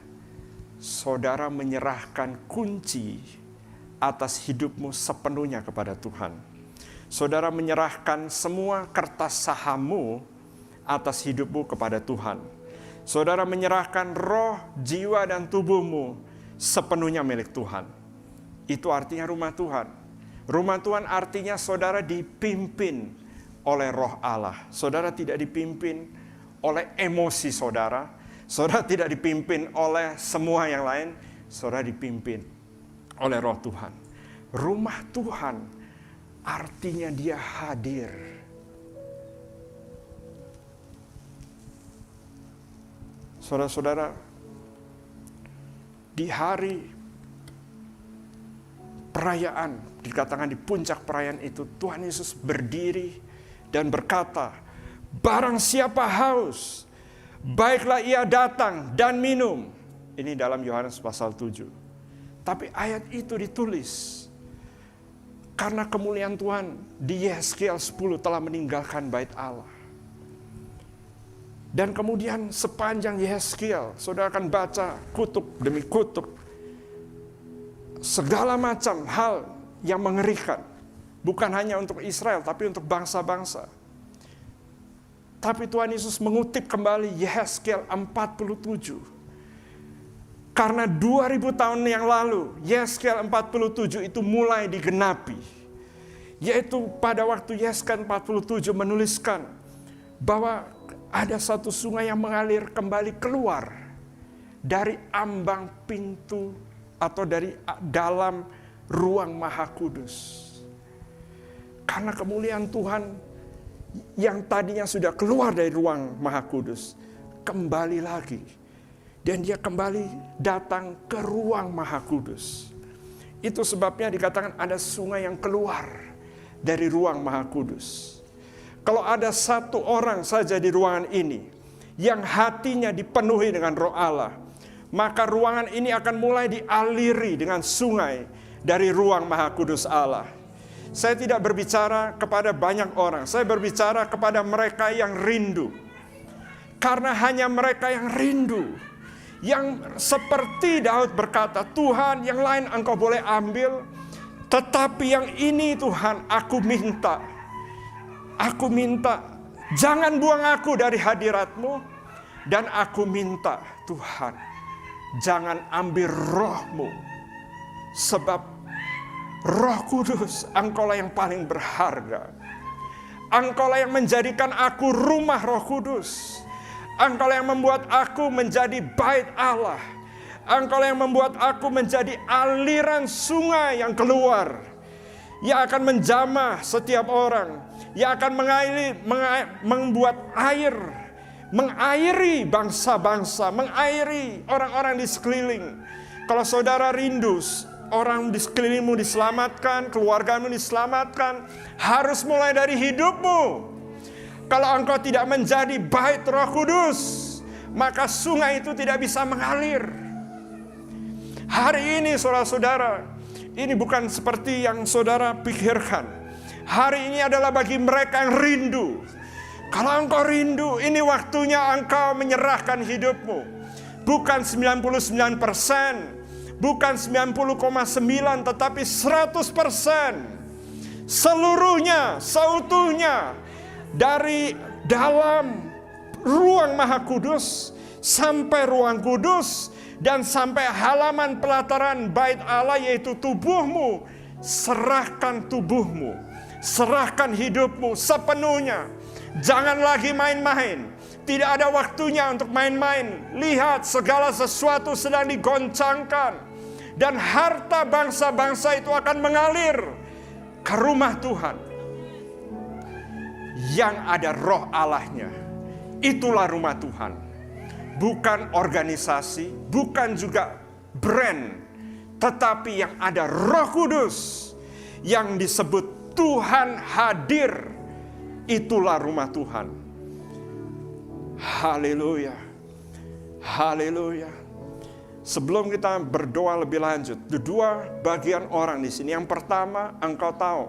Saudara menyerahkan kunci atas hidupmu sepenuhnya kepada Tuhan. Saudara menyerahkan semua kertas sahammu atas hidupmu kepada Tuhan. Saudara menyerahkan roh, jiwa, dan tubuhmu sepenuhnya milik Tuhan. Itu artinya rumah Tuhan. Rumah Tuhan artinya saudara dipimpin oleh Roh Allah. Saudara tidak dipimpin oleh emosi saudara. Saudara tidak dipimpin oleh semua yang lain. Saudara dipimpin oleh Roh Tuhan. Rumah Tuhan artinya Dia hadir. Saudara-saudara, di hari perayaan, dikatakan di puncak perayaan itu, Tuhan Yesus berdiri dan berkata, barang siapa haus, baiklah ia datang dan minum. Ini dalam Yohanes pasal 7. Tapi ayat itu ditulis karena kemuliaan Tuhan di Yehezkiel 10 telah meninggalkan bait Allah. Dan kemudian sepanjang Yehezkiel, saudara akan baca kutub demi kutub, segala macam hal yang mengerikan. Bukan hanya untuk Israel, tapi untuk bangsa-bangsa. Tapi Tuhan Yesus mengutip kembali Yehezkiel 47. Karena 2000 tahun yang lalu, Yehezkiel 47 itu mulai digenapi. Yaitu pada waktu Yehezkiel 47 menuliskan bahwa ada satu sungai yang mengalir kembali keluar dari ambang pintu atau dari dalam ruang Maha Kudus. Karena kemuliaan Tuhan yang tadinya sudah keluar dari ruang Maha Kudus, kembali lagi. Dan dia kembali datang ke ruang Maha Kudus. Itu sebabnya dikatakan ada sungai yang keluar dari ruang Maha Kudus. Kalau ada satu orang saja di ruangan ini yang hatinya dipenuhi dengan Roh Allah, maka ruangan ini akan mulai dialiri dengan sungai dari ruang Maha Kudus Allah. Saya tidak berbicara kepada banyak orang, saya berbicara kepada mereka yang rindu. Karena hanya mereka yang rindu, yang seperti Daud berkata, Tuhan yang lain engkau boleh ambil, tetapi yang ini Tuhan aku minta. Aku minta, jangan buang aku dari hadirat-Mu. Dan aku minta, Tuhan, jangan ambil roh-Mu. Sebab Roh Kudus, Engkaulah yang paling berharga. Engkaulah yang menjadikan aku rumah Roh Kudus. Engkaulah yang membuat aku menjadi bait Allah. Engkaulah yang membuat aku menjadi aliran sungai yang keluar, yang akan menjamah setiap orang, yang akan membuat air, mengairi bangsa-bangsa, mengairi orang-orang di sekeliling. Kalau saudara rindu orang di sekelilingmu diselamatkan, keluargamu diselamatkan, harus mulai dari hidupmu. Kalau engkau tidak menjadi bait Roh Kudus, maka sungai itu tidak bisa mengalir. Hari ini saudara-saudara, ini bukan seperti yang saudara pikirkan. Hari ini adalah bagi mereka yang rindu. Kalau engkau rindu, ini waktunya engkau menyerahkan hidupmu. Bukan 99%, bukan 90,9%, tetapi 100%. Seluruhnya, seutuhnya, dari dalam ruang Maha Kudus sampai ruang kudus dan sampai halaman pelataran bait Allah, yaitu tubuhmu. Serahkan tubuhmu, serahkan hidupmu sepenuhnya. Jangan lagi main-main. Tidak ada waktunya untuk main-main. Lihat, segala sesuatu sedang digoncangkan. Dan harta bangsa-bangsa itu akan mengalir ke rumah Tuhan. Yang ada roh Allahnya, itulah rumah Tuhan. Bukan organisasi, bukan juga brand, tetapi yang ada Roh Kudus yang disebut Tuhan hadir, itulah rumah Tuhan. Haleluya. Haleluya. Sebelum kita berdoa lebih lanjut, dua bagian orang di sini. Yang pertama, engkau tahu,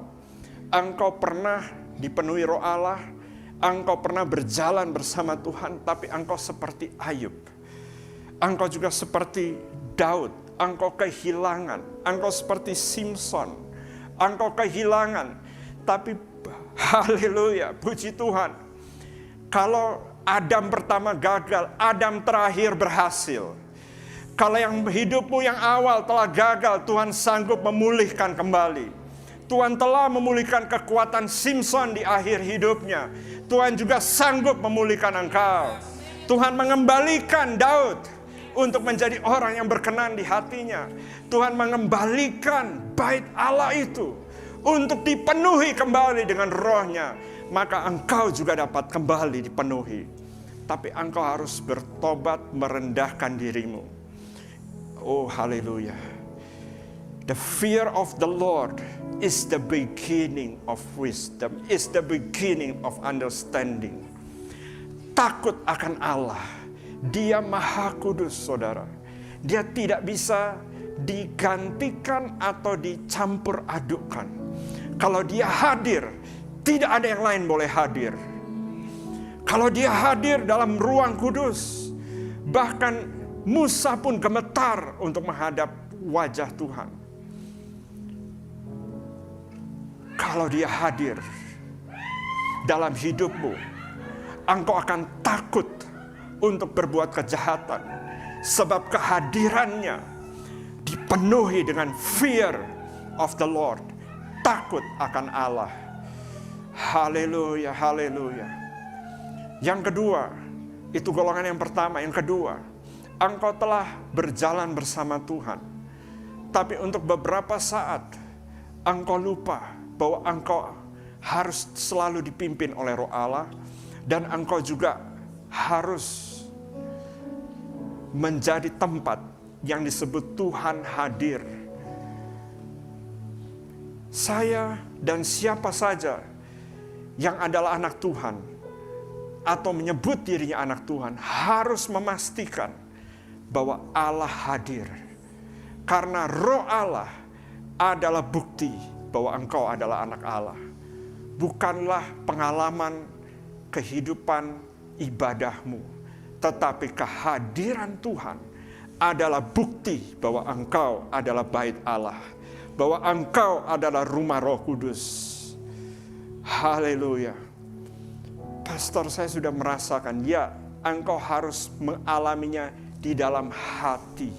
engkau pernah dipenuhi Roh Allah, engkau pernah berjalan bersama Tuhan, tapi engkau seperti Ayub. Engkau juga seperti Daud, engkau kehilangan. Engkau seperti Simpson, engkau kehilangan. Tapi haleluya, puji Tuhan. Kalau Adam pertama gagal, Adam terakhir berhasil. Kalau yang hidupmu yang awal telah gagal, Tuhan sanggup memulihkan kembali. Tuhan telah memulihkan kekuatan Simpson di akhir hidupnya. Tuhan juga sanggup memulihkan engkau. Tuhan mengembalikan Daud untuk menjadi orang yang berkenan di hatinya. Tuhan mengembalikan bait Allah itu untuk dipenuhi kembali dengan rohnya. Maka engkau juga dapat kembali dipenuhi. Tapi engkau harus bertobat, merendahkan dirimu. Oh, haleluya. The fear of the Lord is the beginning of wisdom, is the beginning of understanding. Takut akan Allah. Dia Maha Kudus, saudara. Dia tidak bisa digantikan atau dicampur adukkan. Kalau dia hadir, tidak ada yang lain boleh hadir. Kalau dia hadir dalam ruang kudus, bahkan Musa pun gemetar untuk menghadap wajah Tuhan. Kalau dia hadir dalam hidupmu, engkau akan takut untuk berbuat kejahatan. Sebab kehadirannya dipenuhi dengan fear of the Lord. Takut akan Allah. Haleluya, haleluya. Yang kedua, itu golongan yang pertama. Yang kedua, engkau telah berjalan bersama Tuhan. Tapi untuk beberapa saat, engkau lupa bahwa engkau harus selalu dipimpin oleh Roh Allah. Dan engkau juga harus menjadi tempat yang disebut Tuhan hadir. Saya dan siapa saja yang adalah anak Tuhan atau menyebut dirinya anak Tuhan harus memastikan bahwa Allah hadir. Karena Roh Allah adalah bukti bahwa engkau adalah anak Allah. Bukanlah pengalaman kehidupan ibadahmu, tetapi kehadiran Tuhan adalah bukti bahwa engkau adalah bait Allah, bahwa engkau adalah rumah Roh Kudus. Haleluya. Pastor, saya sudah merasakan. Ya, engkau harus mengalaminya di dalam hati.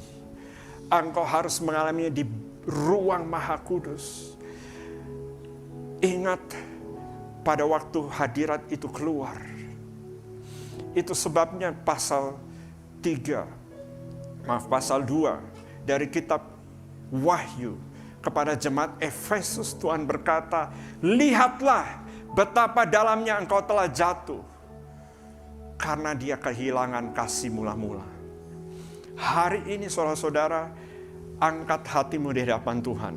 Engkau harus mengalaminya di ruang Maha Kudus. Ingat pada waktu hadirat itu keluar. Itu sebabnya pasal 2 dari kitab Wahyu kepada jemaat Efesus, Tuhan berkata, lihatlah betapa dalamnya engkau telah jatuh karena dia kehilangan kasih mula-mula. Hari ini saudara-saudara, angkat hatimu di hadapan Tuhan.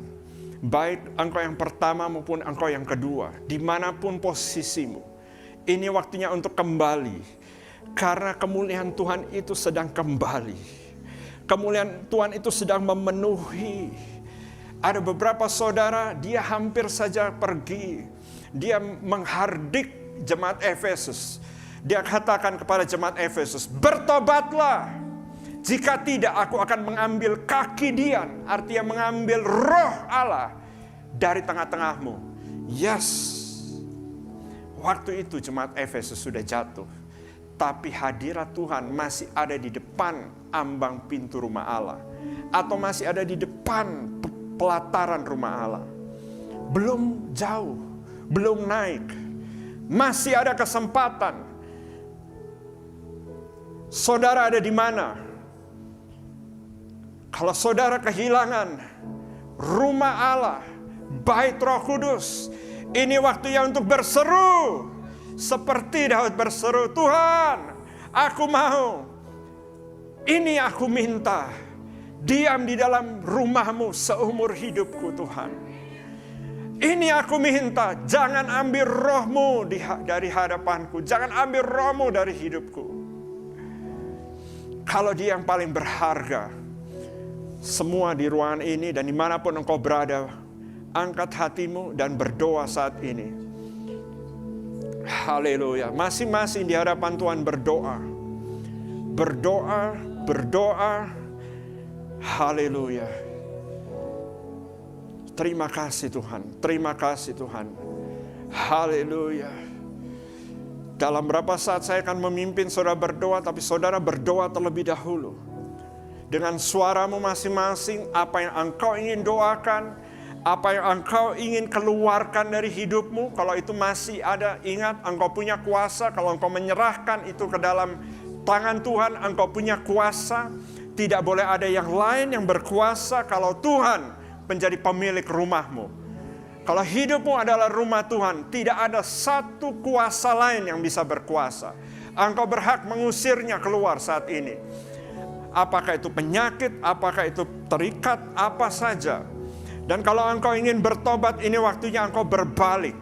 Baik engkau yang pertama maupun engkau yang kedua, dimanapun posisimu. Ini waktunya untuk kembali. Karena kemuliaan Tuhan itu sedang kembali. Kemuliaan Tuhan itu sedang memenuhi. Ada beberapa saudara, dia hampir saja pergi. Dia menghardik jemaat Efesus. Dia katakan kepada jemaat Efesus, bertobatlah. Jika tidak, aku akan mengambil kaki Dian, artinya mengambil roh Allah dari tengah-tengahmu. Yes, waktu itu jemaat Efesus sudah jatuh. Tapi hadirat Tuhan masih ada di depan ambang pintu rumah Allah. Atau masih ada di depan pelataran rumah Allah. Belum jauh, belum naik. Masih ada kesempatan. Saudara ada di mana? Kalau saudara kehilangan rumah Allah, bait Roh Kudus, ini waktunya untuk berseru. Seperti Daud berseru, Tuhan, aku mau. Ini aku minta. Diam di dalam rumah-Mu seumur hidupku, Tuhan. Ini aku minta, jangan ambil Roh-Mu dari hadapanku. Jangan ambil Roh-Mu dari hidupku. Kalau Dia yang paling berharga, semua di ruangan ini dan dimanapun engkau berada, angkat hatimu dan berdoa saat ini. Haleluya. Masing-masing di hadapan Tuhan berdoa. Berdoa, berdoa. Haleluya. Terima kasih Tuhan. Terima kasih Tuhan. Haleluya. Dalam berapa saat saya akan memimpin saudara berdoa, tapi saudara berdoa terlebih dahulu. Dengan suaramu masing-masing, apa yang engkau ingin doakan, apa yang engkau ingin keluarkan dari hidupmu, kalau itu masih ada, ingat engkau punya kuasa. Kalau engkau menyerahkan itu ke dalam tangan Tuhan, engkau punya kuasa. Tidak boleh ada yang lain yang berkuasa kalau Tuhan menjadi pemilik rumahmu. Kalau hidupmu adalah rumah Tuhan, tidak ada satu kuasa lain yang bisa berkuasa. Engkau berhak mengusirnya keluar saat ini. Apakah itu penyakit, apakah itu terikat, apa saja. Dan kalau engkau ingin bertobat, ini waktunya engkau berbalik.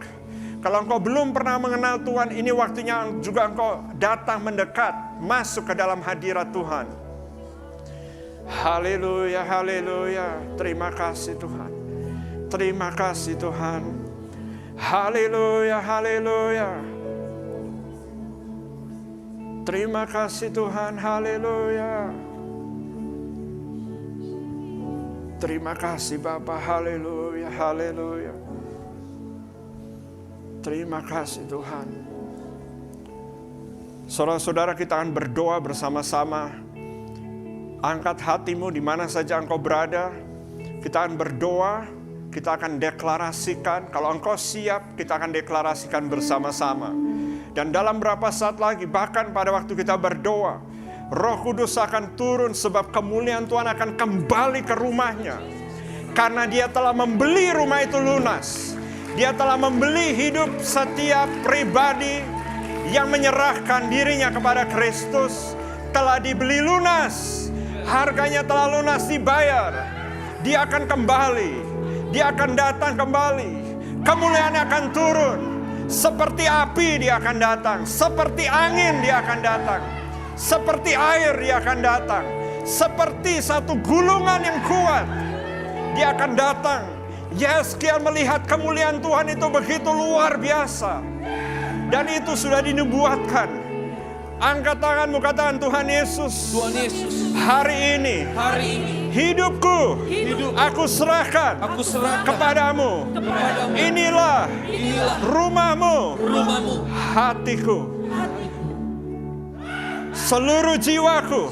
Kalau engkau belum pernah mengenal Tuhan, ini waktunya juga engkau datang mendekat, masuk ke dalam hadirat Tuhan. Haleluya, haleluya. Terima kasih Tuhan. Terima kasih Tuhan. Haleluya, haleluya. Terima kasih Tuhan, haleluya. Terima kasih Bapa, haleluya, haleluya. Terima kasih Tuhan. Saudara-saudara, kita akan berdoa bersama-sama. Angkat hatimu di mana saja engkau berada. Kita akan berdoa, kita akan deklarasikan. Kalau engkau siap, kita akan deklarasikan bersama-sama. Dan dalam berapa saat lagi, bahkan pada waktu kita berdoa, Roh Kudus akan turun sebab kemuliaan Tuhan akan kembali ke rumahnya. Karena Dia telah membeli rumah itu lunas. Dia telah membeli hidup setiap pribadi yang menyerahkan dirinya kepada Kristus. Telah dibeli lunas. Harganya telah lunas dibayar. Dia akan kembali. Dia akan datang kembali. Kemuliaannya akan turun. Seperti api Dia akan datang. Seperti angin Dia akan datang. Seperti air Dia akan datang. Seperti satu gulungan yang kuat Dia akan datang. Yeskiel melihat kemuliaan Tuhan itu begitu luar biasa. Dan itu sudah dinubuatkan. Angkat tanganmu, katakan, Tuhan Yesus, Tuhan Yesus, hari ini hidupku aku serahkan kepadamu. Inilah rumahmu, hatiku. Seluruh jiwaku,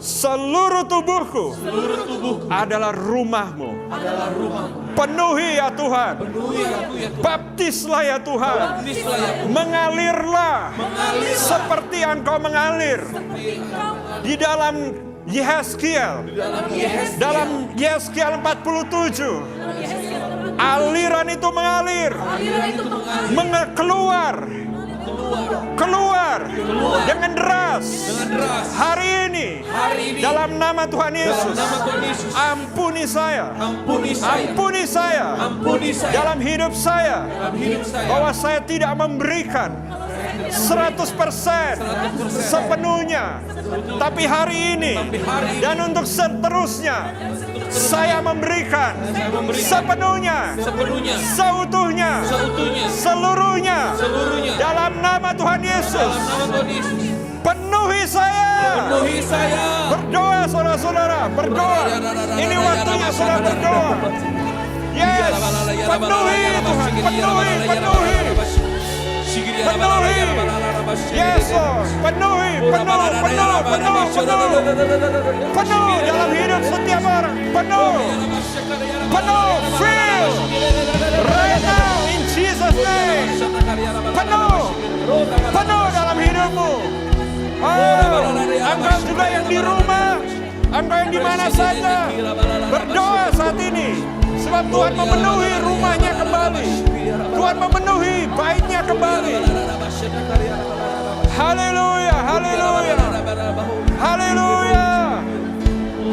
seluruh tubuhku adalah rumahmu. Penuhi ya Tuhan. Baptislah ya Tuhan. Mengalirlah seperti Engkau mengalir di dalam Yeskiel. Dalam Yeskiel 47. Aliran itu mengalir. Keluar dengan deras. Hari ini dalam nama Tuhan Yesus, ampuni saya dalam hidup saya, bahwa saya tidak memberikan 100% sepenuhnya, tapi hari ini dan untuk seterusnya saya memberikan sepenuhnya, seutuhnya, seluruhnya dalam nama Tuhan Yesus. Penuhi saya. Berdoa saudara-saudara, berdoa. Ini waktunya saudara berdoa. Yes, penuhi Tuhan, penuhi. Yes, Lord. Penuh dalam hidup setiap orang. Penuh, fill right now in Jesus name. Penuh dalam hidupmu. Oh, engkau juga yang di rumah, Engkau yang di mana saja, berdoa saat ini. Sebab Tuhan memenuhi rumahnya kembali. Tuhan memenuhi baitnya kembali. Haleluya, haleluya. Haleluya.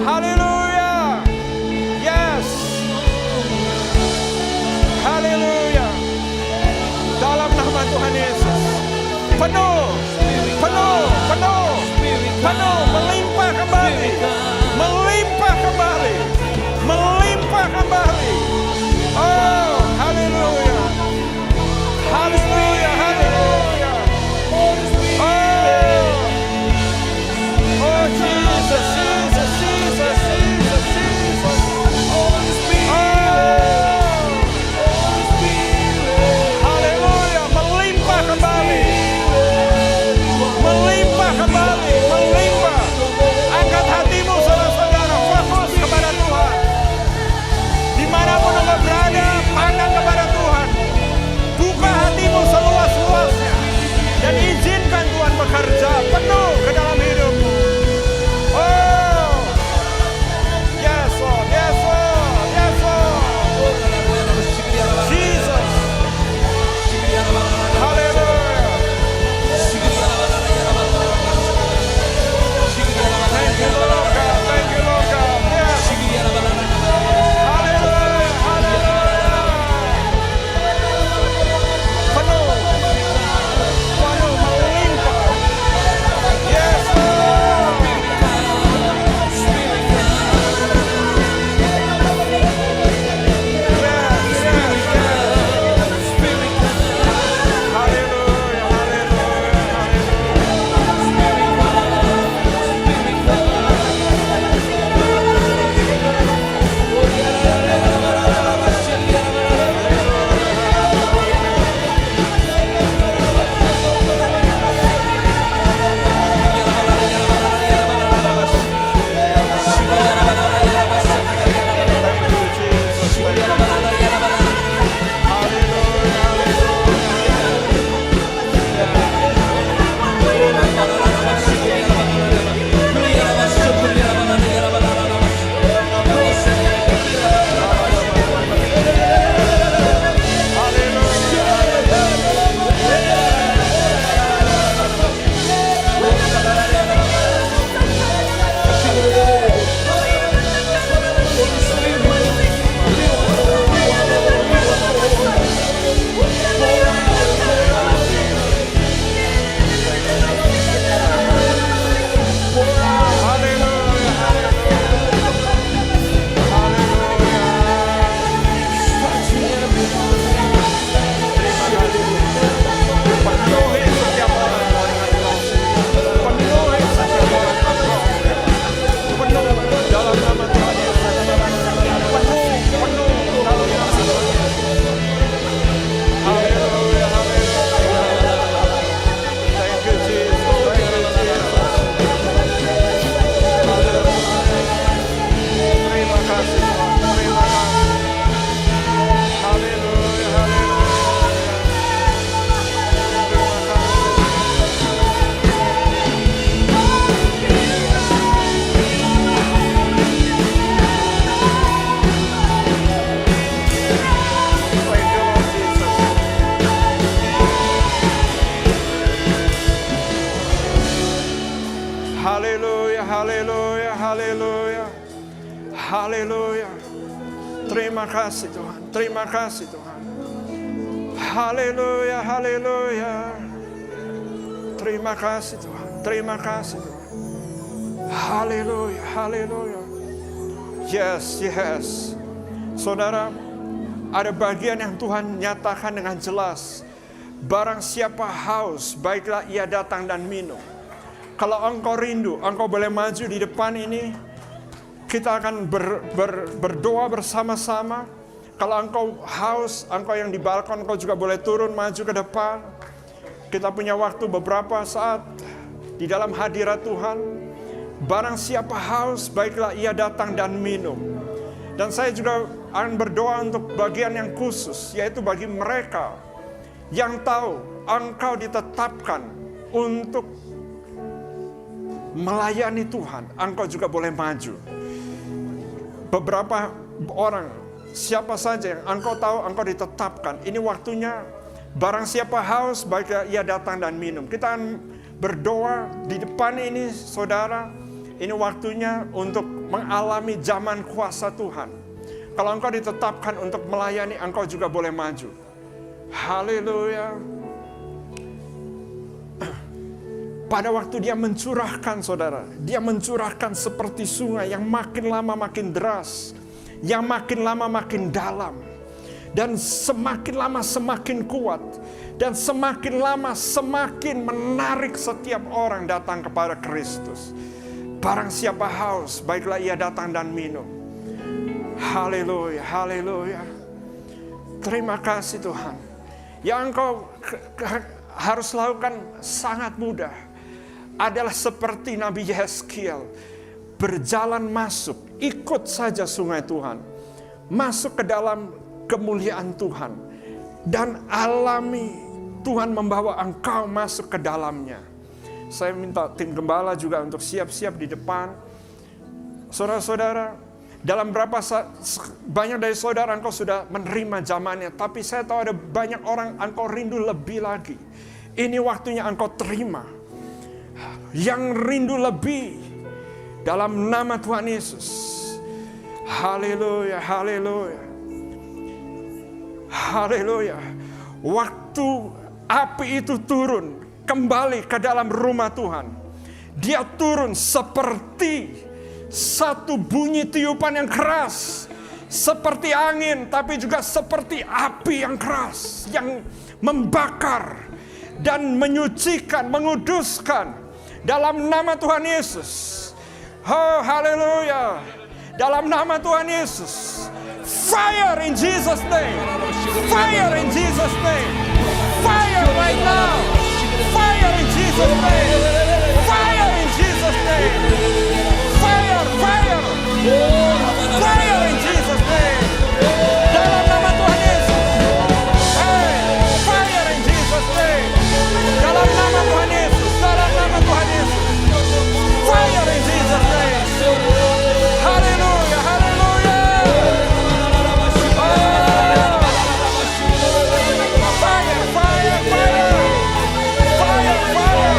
Haleluya. Yes. Haleluya. Dalam nama Tuhan Yesus. Penuh, penuh, penuh, penuh, melimpah kembali, melimpah kembali, melimpah kembali. Oh, haleluya, haleluya, haleluya. Oh, Jesus, Jesus, Jesus, Jesus, Jesus. Haleluya, melimpah kembali. Melimpah kembali, melimpah. Angkat hatimu saudara-saudara, fokus kepada Tuhan. Dimanapun engkau berada, pandang kepada Tuhan. Buka hatimu seluas-luasnya. Dan izinkan Tuhan bekerja penuh ke dalam hidupmu. Oh, yes Lord, yes Lord, yes Lord. Jesus. Hallelujah. Thank you, Lord God. Thank you, Lord God. Yes. Hallelujah. Hallelujah. Penuh. Penuh melimpah. Yes, Lord. Yes, yes, yes. Hallelujah. Hallelujah. Haleluya, haleluya, haleluya. Haleluya. Terima kasih Tuhan, terima kasih Tuhan. Haleluya, haleluya. Terima kasih Tuhan, terima kasih Tuhan. Haleluya, haleluya. Yes, yes. Saudara, ada bagian yang Tuhan nyatakan dengan jelas. Barang siapa haus, baiklah ia datang dan minum. Kalau engkau rindu, engkau boleh maju di depan ini. Kita akan berdoa bersama-sama. Kalau engkau haus, engkau yang di balkon, engkau juga boleh turun maju ke depan. Kita punya waktu beberapa saat di dalam hadirat Tuhan. Barang siapa haus, baiklah ia datang dan minum. Dan saya juga akan berdoa untuk bagian yang khusus, yaitu bagi mereka yang tahu engkau ditetapkan untuk melayani Tuhan, engkau juga boleh maju. Beberapa orang, siapa saja yang engkau tahu engkau ditetapkan, ini waktunya, barang siapa haus, baiklah ia datang dan minum. Kita akan berdoa di depan ini, saudara. Ini waktunya untuk mengalami zaman kuasa Tuhan. Kalau engkau ditetapkan untuk melayani, engkau juga boleh maju. Haleluya. Pada waktu dia mencurahkan, saudara, dia mencurahkan seperti sungai yang makin lama makin deras, yang makin lama makin dalam, dan semakin lama semakin kuat, dan semakin lama semakin menarik setiap orang datang kepada Kristus. Barang siapa haus, baiklah ia datang dan minum. Haleluya, haleluya. Terima kasih Tuhan. Yang engkau harus lakukan sangat mudah. Adalah seperti Nabi Yeskiel, berjalan masuk, ikut saja sungai Tuhan, masuk ke dalam kemuliaan Tuhan, dan alami Tuhan membawa engkau masuk ke dalamnya. Saya minta tim gembala juga untuk siap-siap di depan. Saudara-saudara, dalam banyak dari saudara engkau sudah menerima zamannya, tapi saya tahu ada banyak orang engkau rindu lebih lagi. Ini waktunya engkau terima yang rindu lebih dalam nama Tuhan Yesus. Haleluya, haleluya, haleluya. Waktu api itu turun kembali ke dalam rumah Tuhan, dia turun seperti satu bunyi tiupan yang keras, seperti angin, tapi juga seperti api yang keras yang membakar dan menyucikan, menguduskan. Dalam nama Tuhan Yesus. Oh, haleluya. Dalam nama Tuhan Yesus. Fire in Jesus' name. Fire in Jesus' name. Fire right now. Fire in Jesus' name. Fire in Jesus' name. Fire, fire. Fire in Jesus' name. Dalam nama Tuhan Yesus. Hey, fire in Jesus' name. Dalam nama Tuhan Yesus. Dalam nama Tuhan Yesus. Fire in Jesus' name. Haleluya, haleluya. Fire, fire, fire. Fire, fire.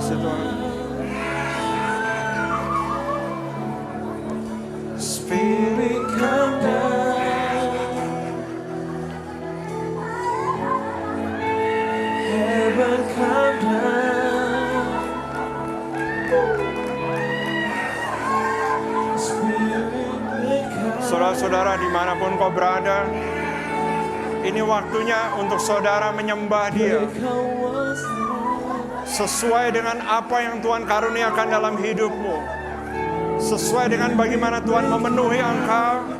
kasih Tuhan. Spirit come down, heaven come down, Spirit come. Saudara-saudara dimanapun kau berada, ini waktunya untuk saudara menyembah Dia sesuai dengan apa yang Tuhan karuniakan dalam hidupmu. Sesuai dengan bagaimana Tuhan memenuhi engkau.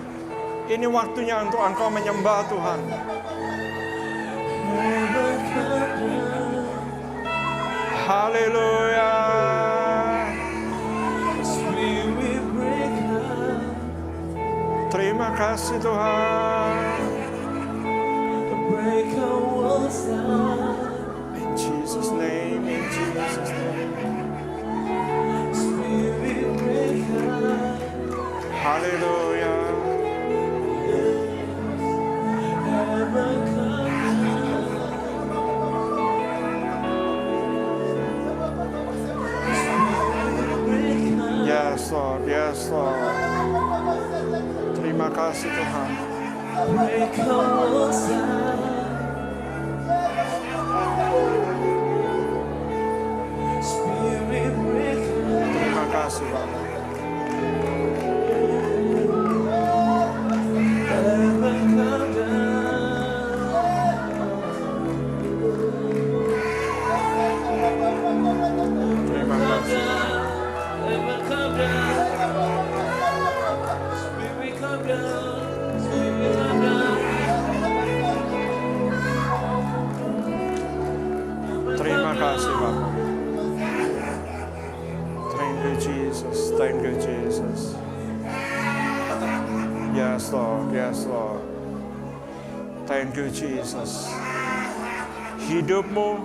Ini waktunya untuk engkau menyembah Tuhan. Haleluya. Terima kasih Tuhan. In Jesus' name, in Jesus' name. Haleluya. Yes Lord, yes Lord. Terima kasih Tuhan. Terima kasih Bapak. Terima kasih Bapak. Thank you Jesus, thank you Jesus. Yes Lord, yes Lord. Thank you Jesus. Hidupmu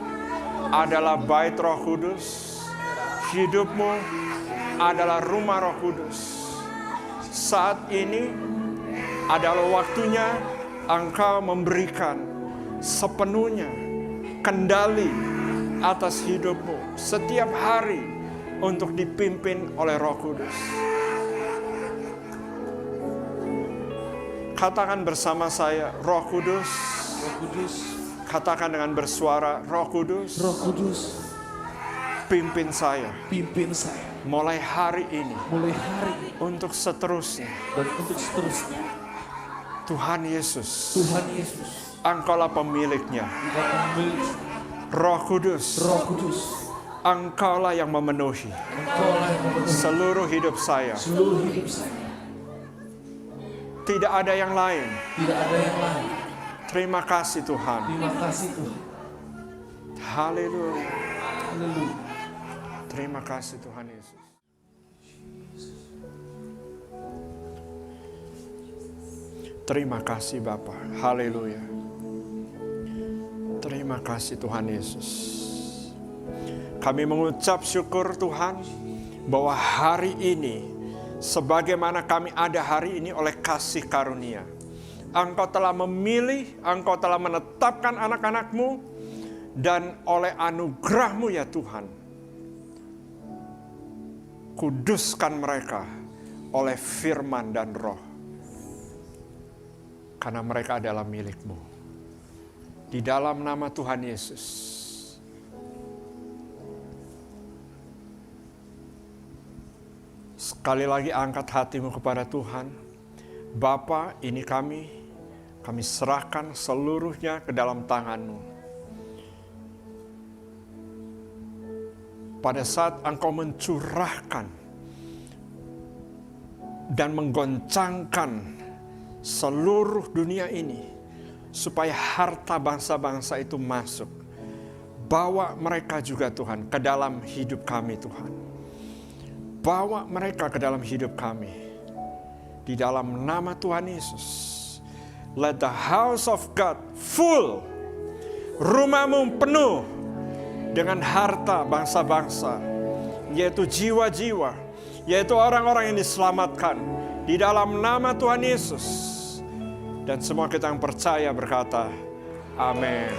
adalah bait Roh Kudus. Hidupmu adalah rumah Roh Kudus. Saat ini adalah waktunya engkau memberikan sepenuhnya kendali atas hidupmu setiap hari untuk dipimpin oleh Roh Kudus. Katakan bersama saya, Roh Kudus. Roh Kudus. Katakan dengan bersuara, Roh Kudus. Roh Kudus. Pimpin saya. Pimpin saya. Mulai hari ini. Mulai hari ini. Untuk seterusnya. Dan untuk seterusnya. Tuhan Yesus. Tuhan Yesus. Engkaulah pemiliknya. Engkau pemilik. Roh Kudus. Roh Kudus. Engkaulah yang memenuhi. Engkaulah yang memenuhi seluruh hidup saya. seluruh hidup saya. Tidak ada yang lain. Tidak ada yang lain. Terima kasih Tuhan. Terima kasih Tuhan. Haleluya. Haleluya. Terima kasih Tuhan Yesus. Terima kasih Bapa. Haleluya. Terima kasih Tuhan Yesus. Kami mengucap syukur Tuhan bahwa hari ini sebagaimana kami ada hari ini oleh kasih karunia. Engkau telah memilih, Engkau telah menetapkan anak-anak-Mu, dan oleh anugerah-Mu ya Tuhan, kuduskan mereka oleh firman dan roh. Karena mereka adalah milik-Mu. Di dalam nama Tuhan Yesus. Sekali lagi angkat hatimu kepada Tuhan. Bapa, ini kami serahkan seluruhnya ke dalam tangan-Mu. Pada saat Engkau mencurahkan dan menggoncangkan seluruh dunia ini, supaya harta bangsa-bangsa itu masuk. Bawa mereka juga Tuhan ke dalam hidup kami Tuhan. Bawa mereka ke dalam hidup kami. Di dalam nama Tuhan Yesus. Let the house of God full. Rumahmu penuh dengan harta bangsa-bangsa. Yaitu jiwa-jiwa. Yaitu orang-orang yang diselamatkan. Di dalam nama Tuhan Yesus. Dan semua kita yang percaya berkata, amin.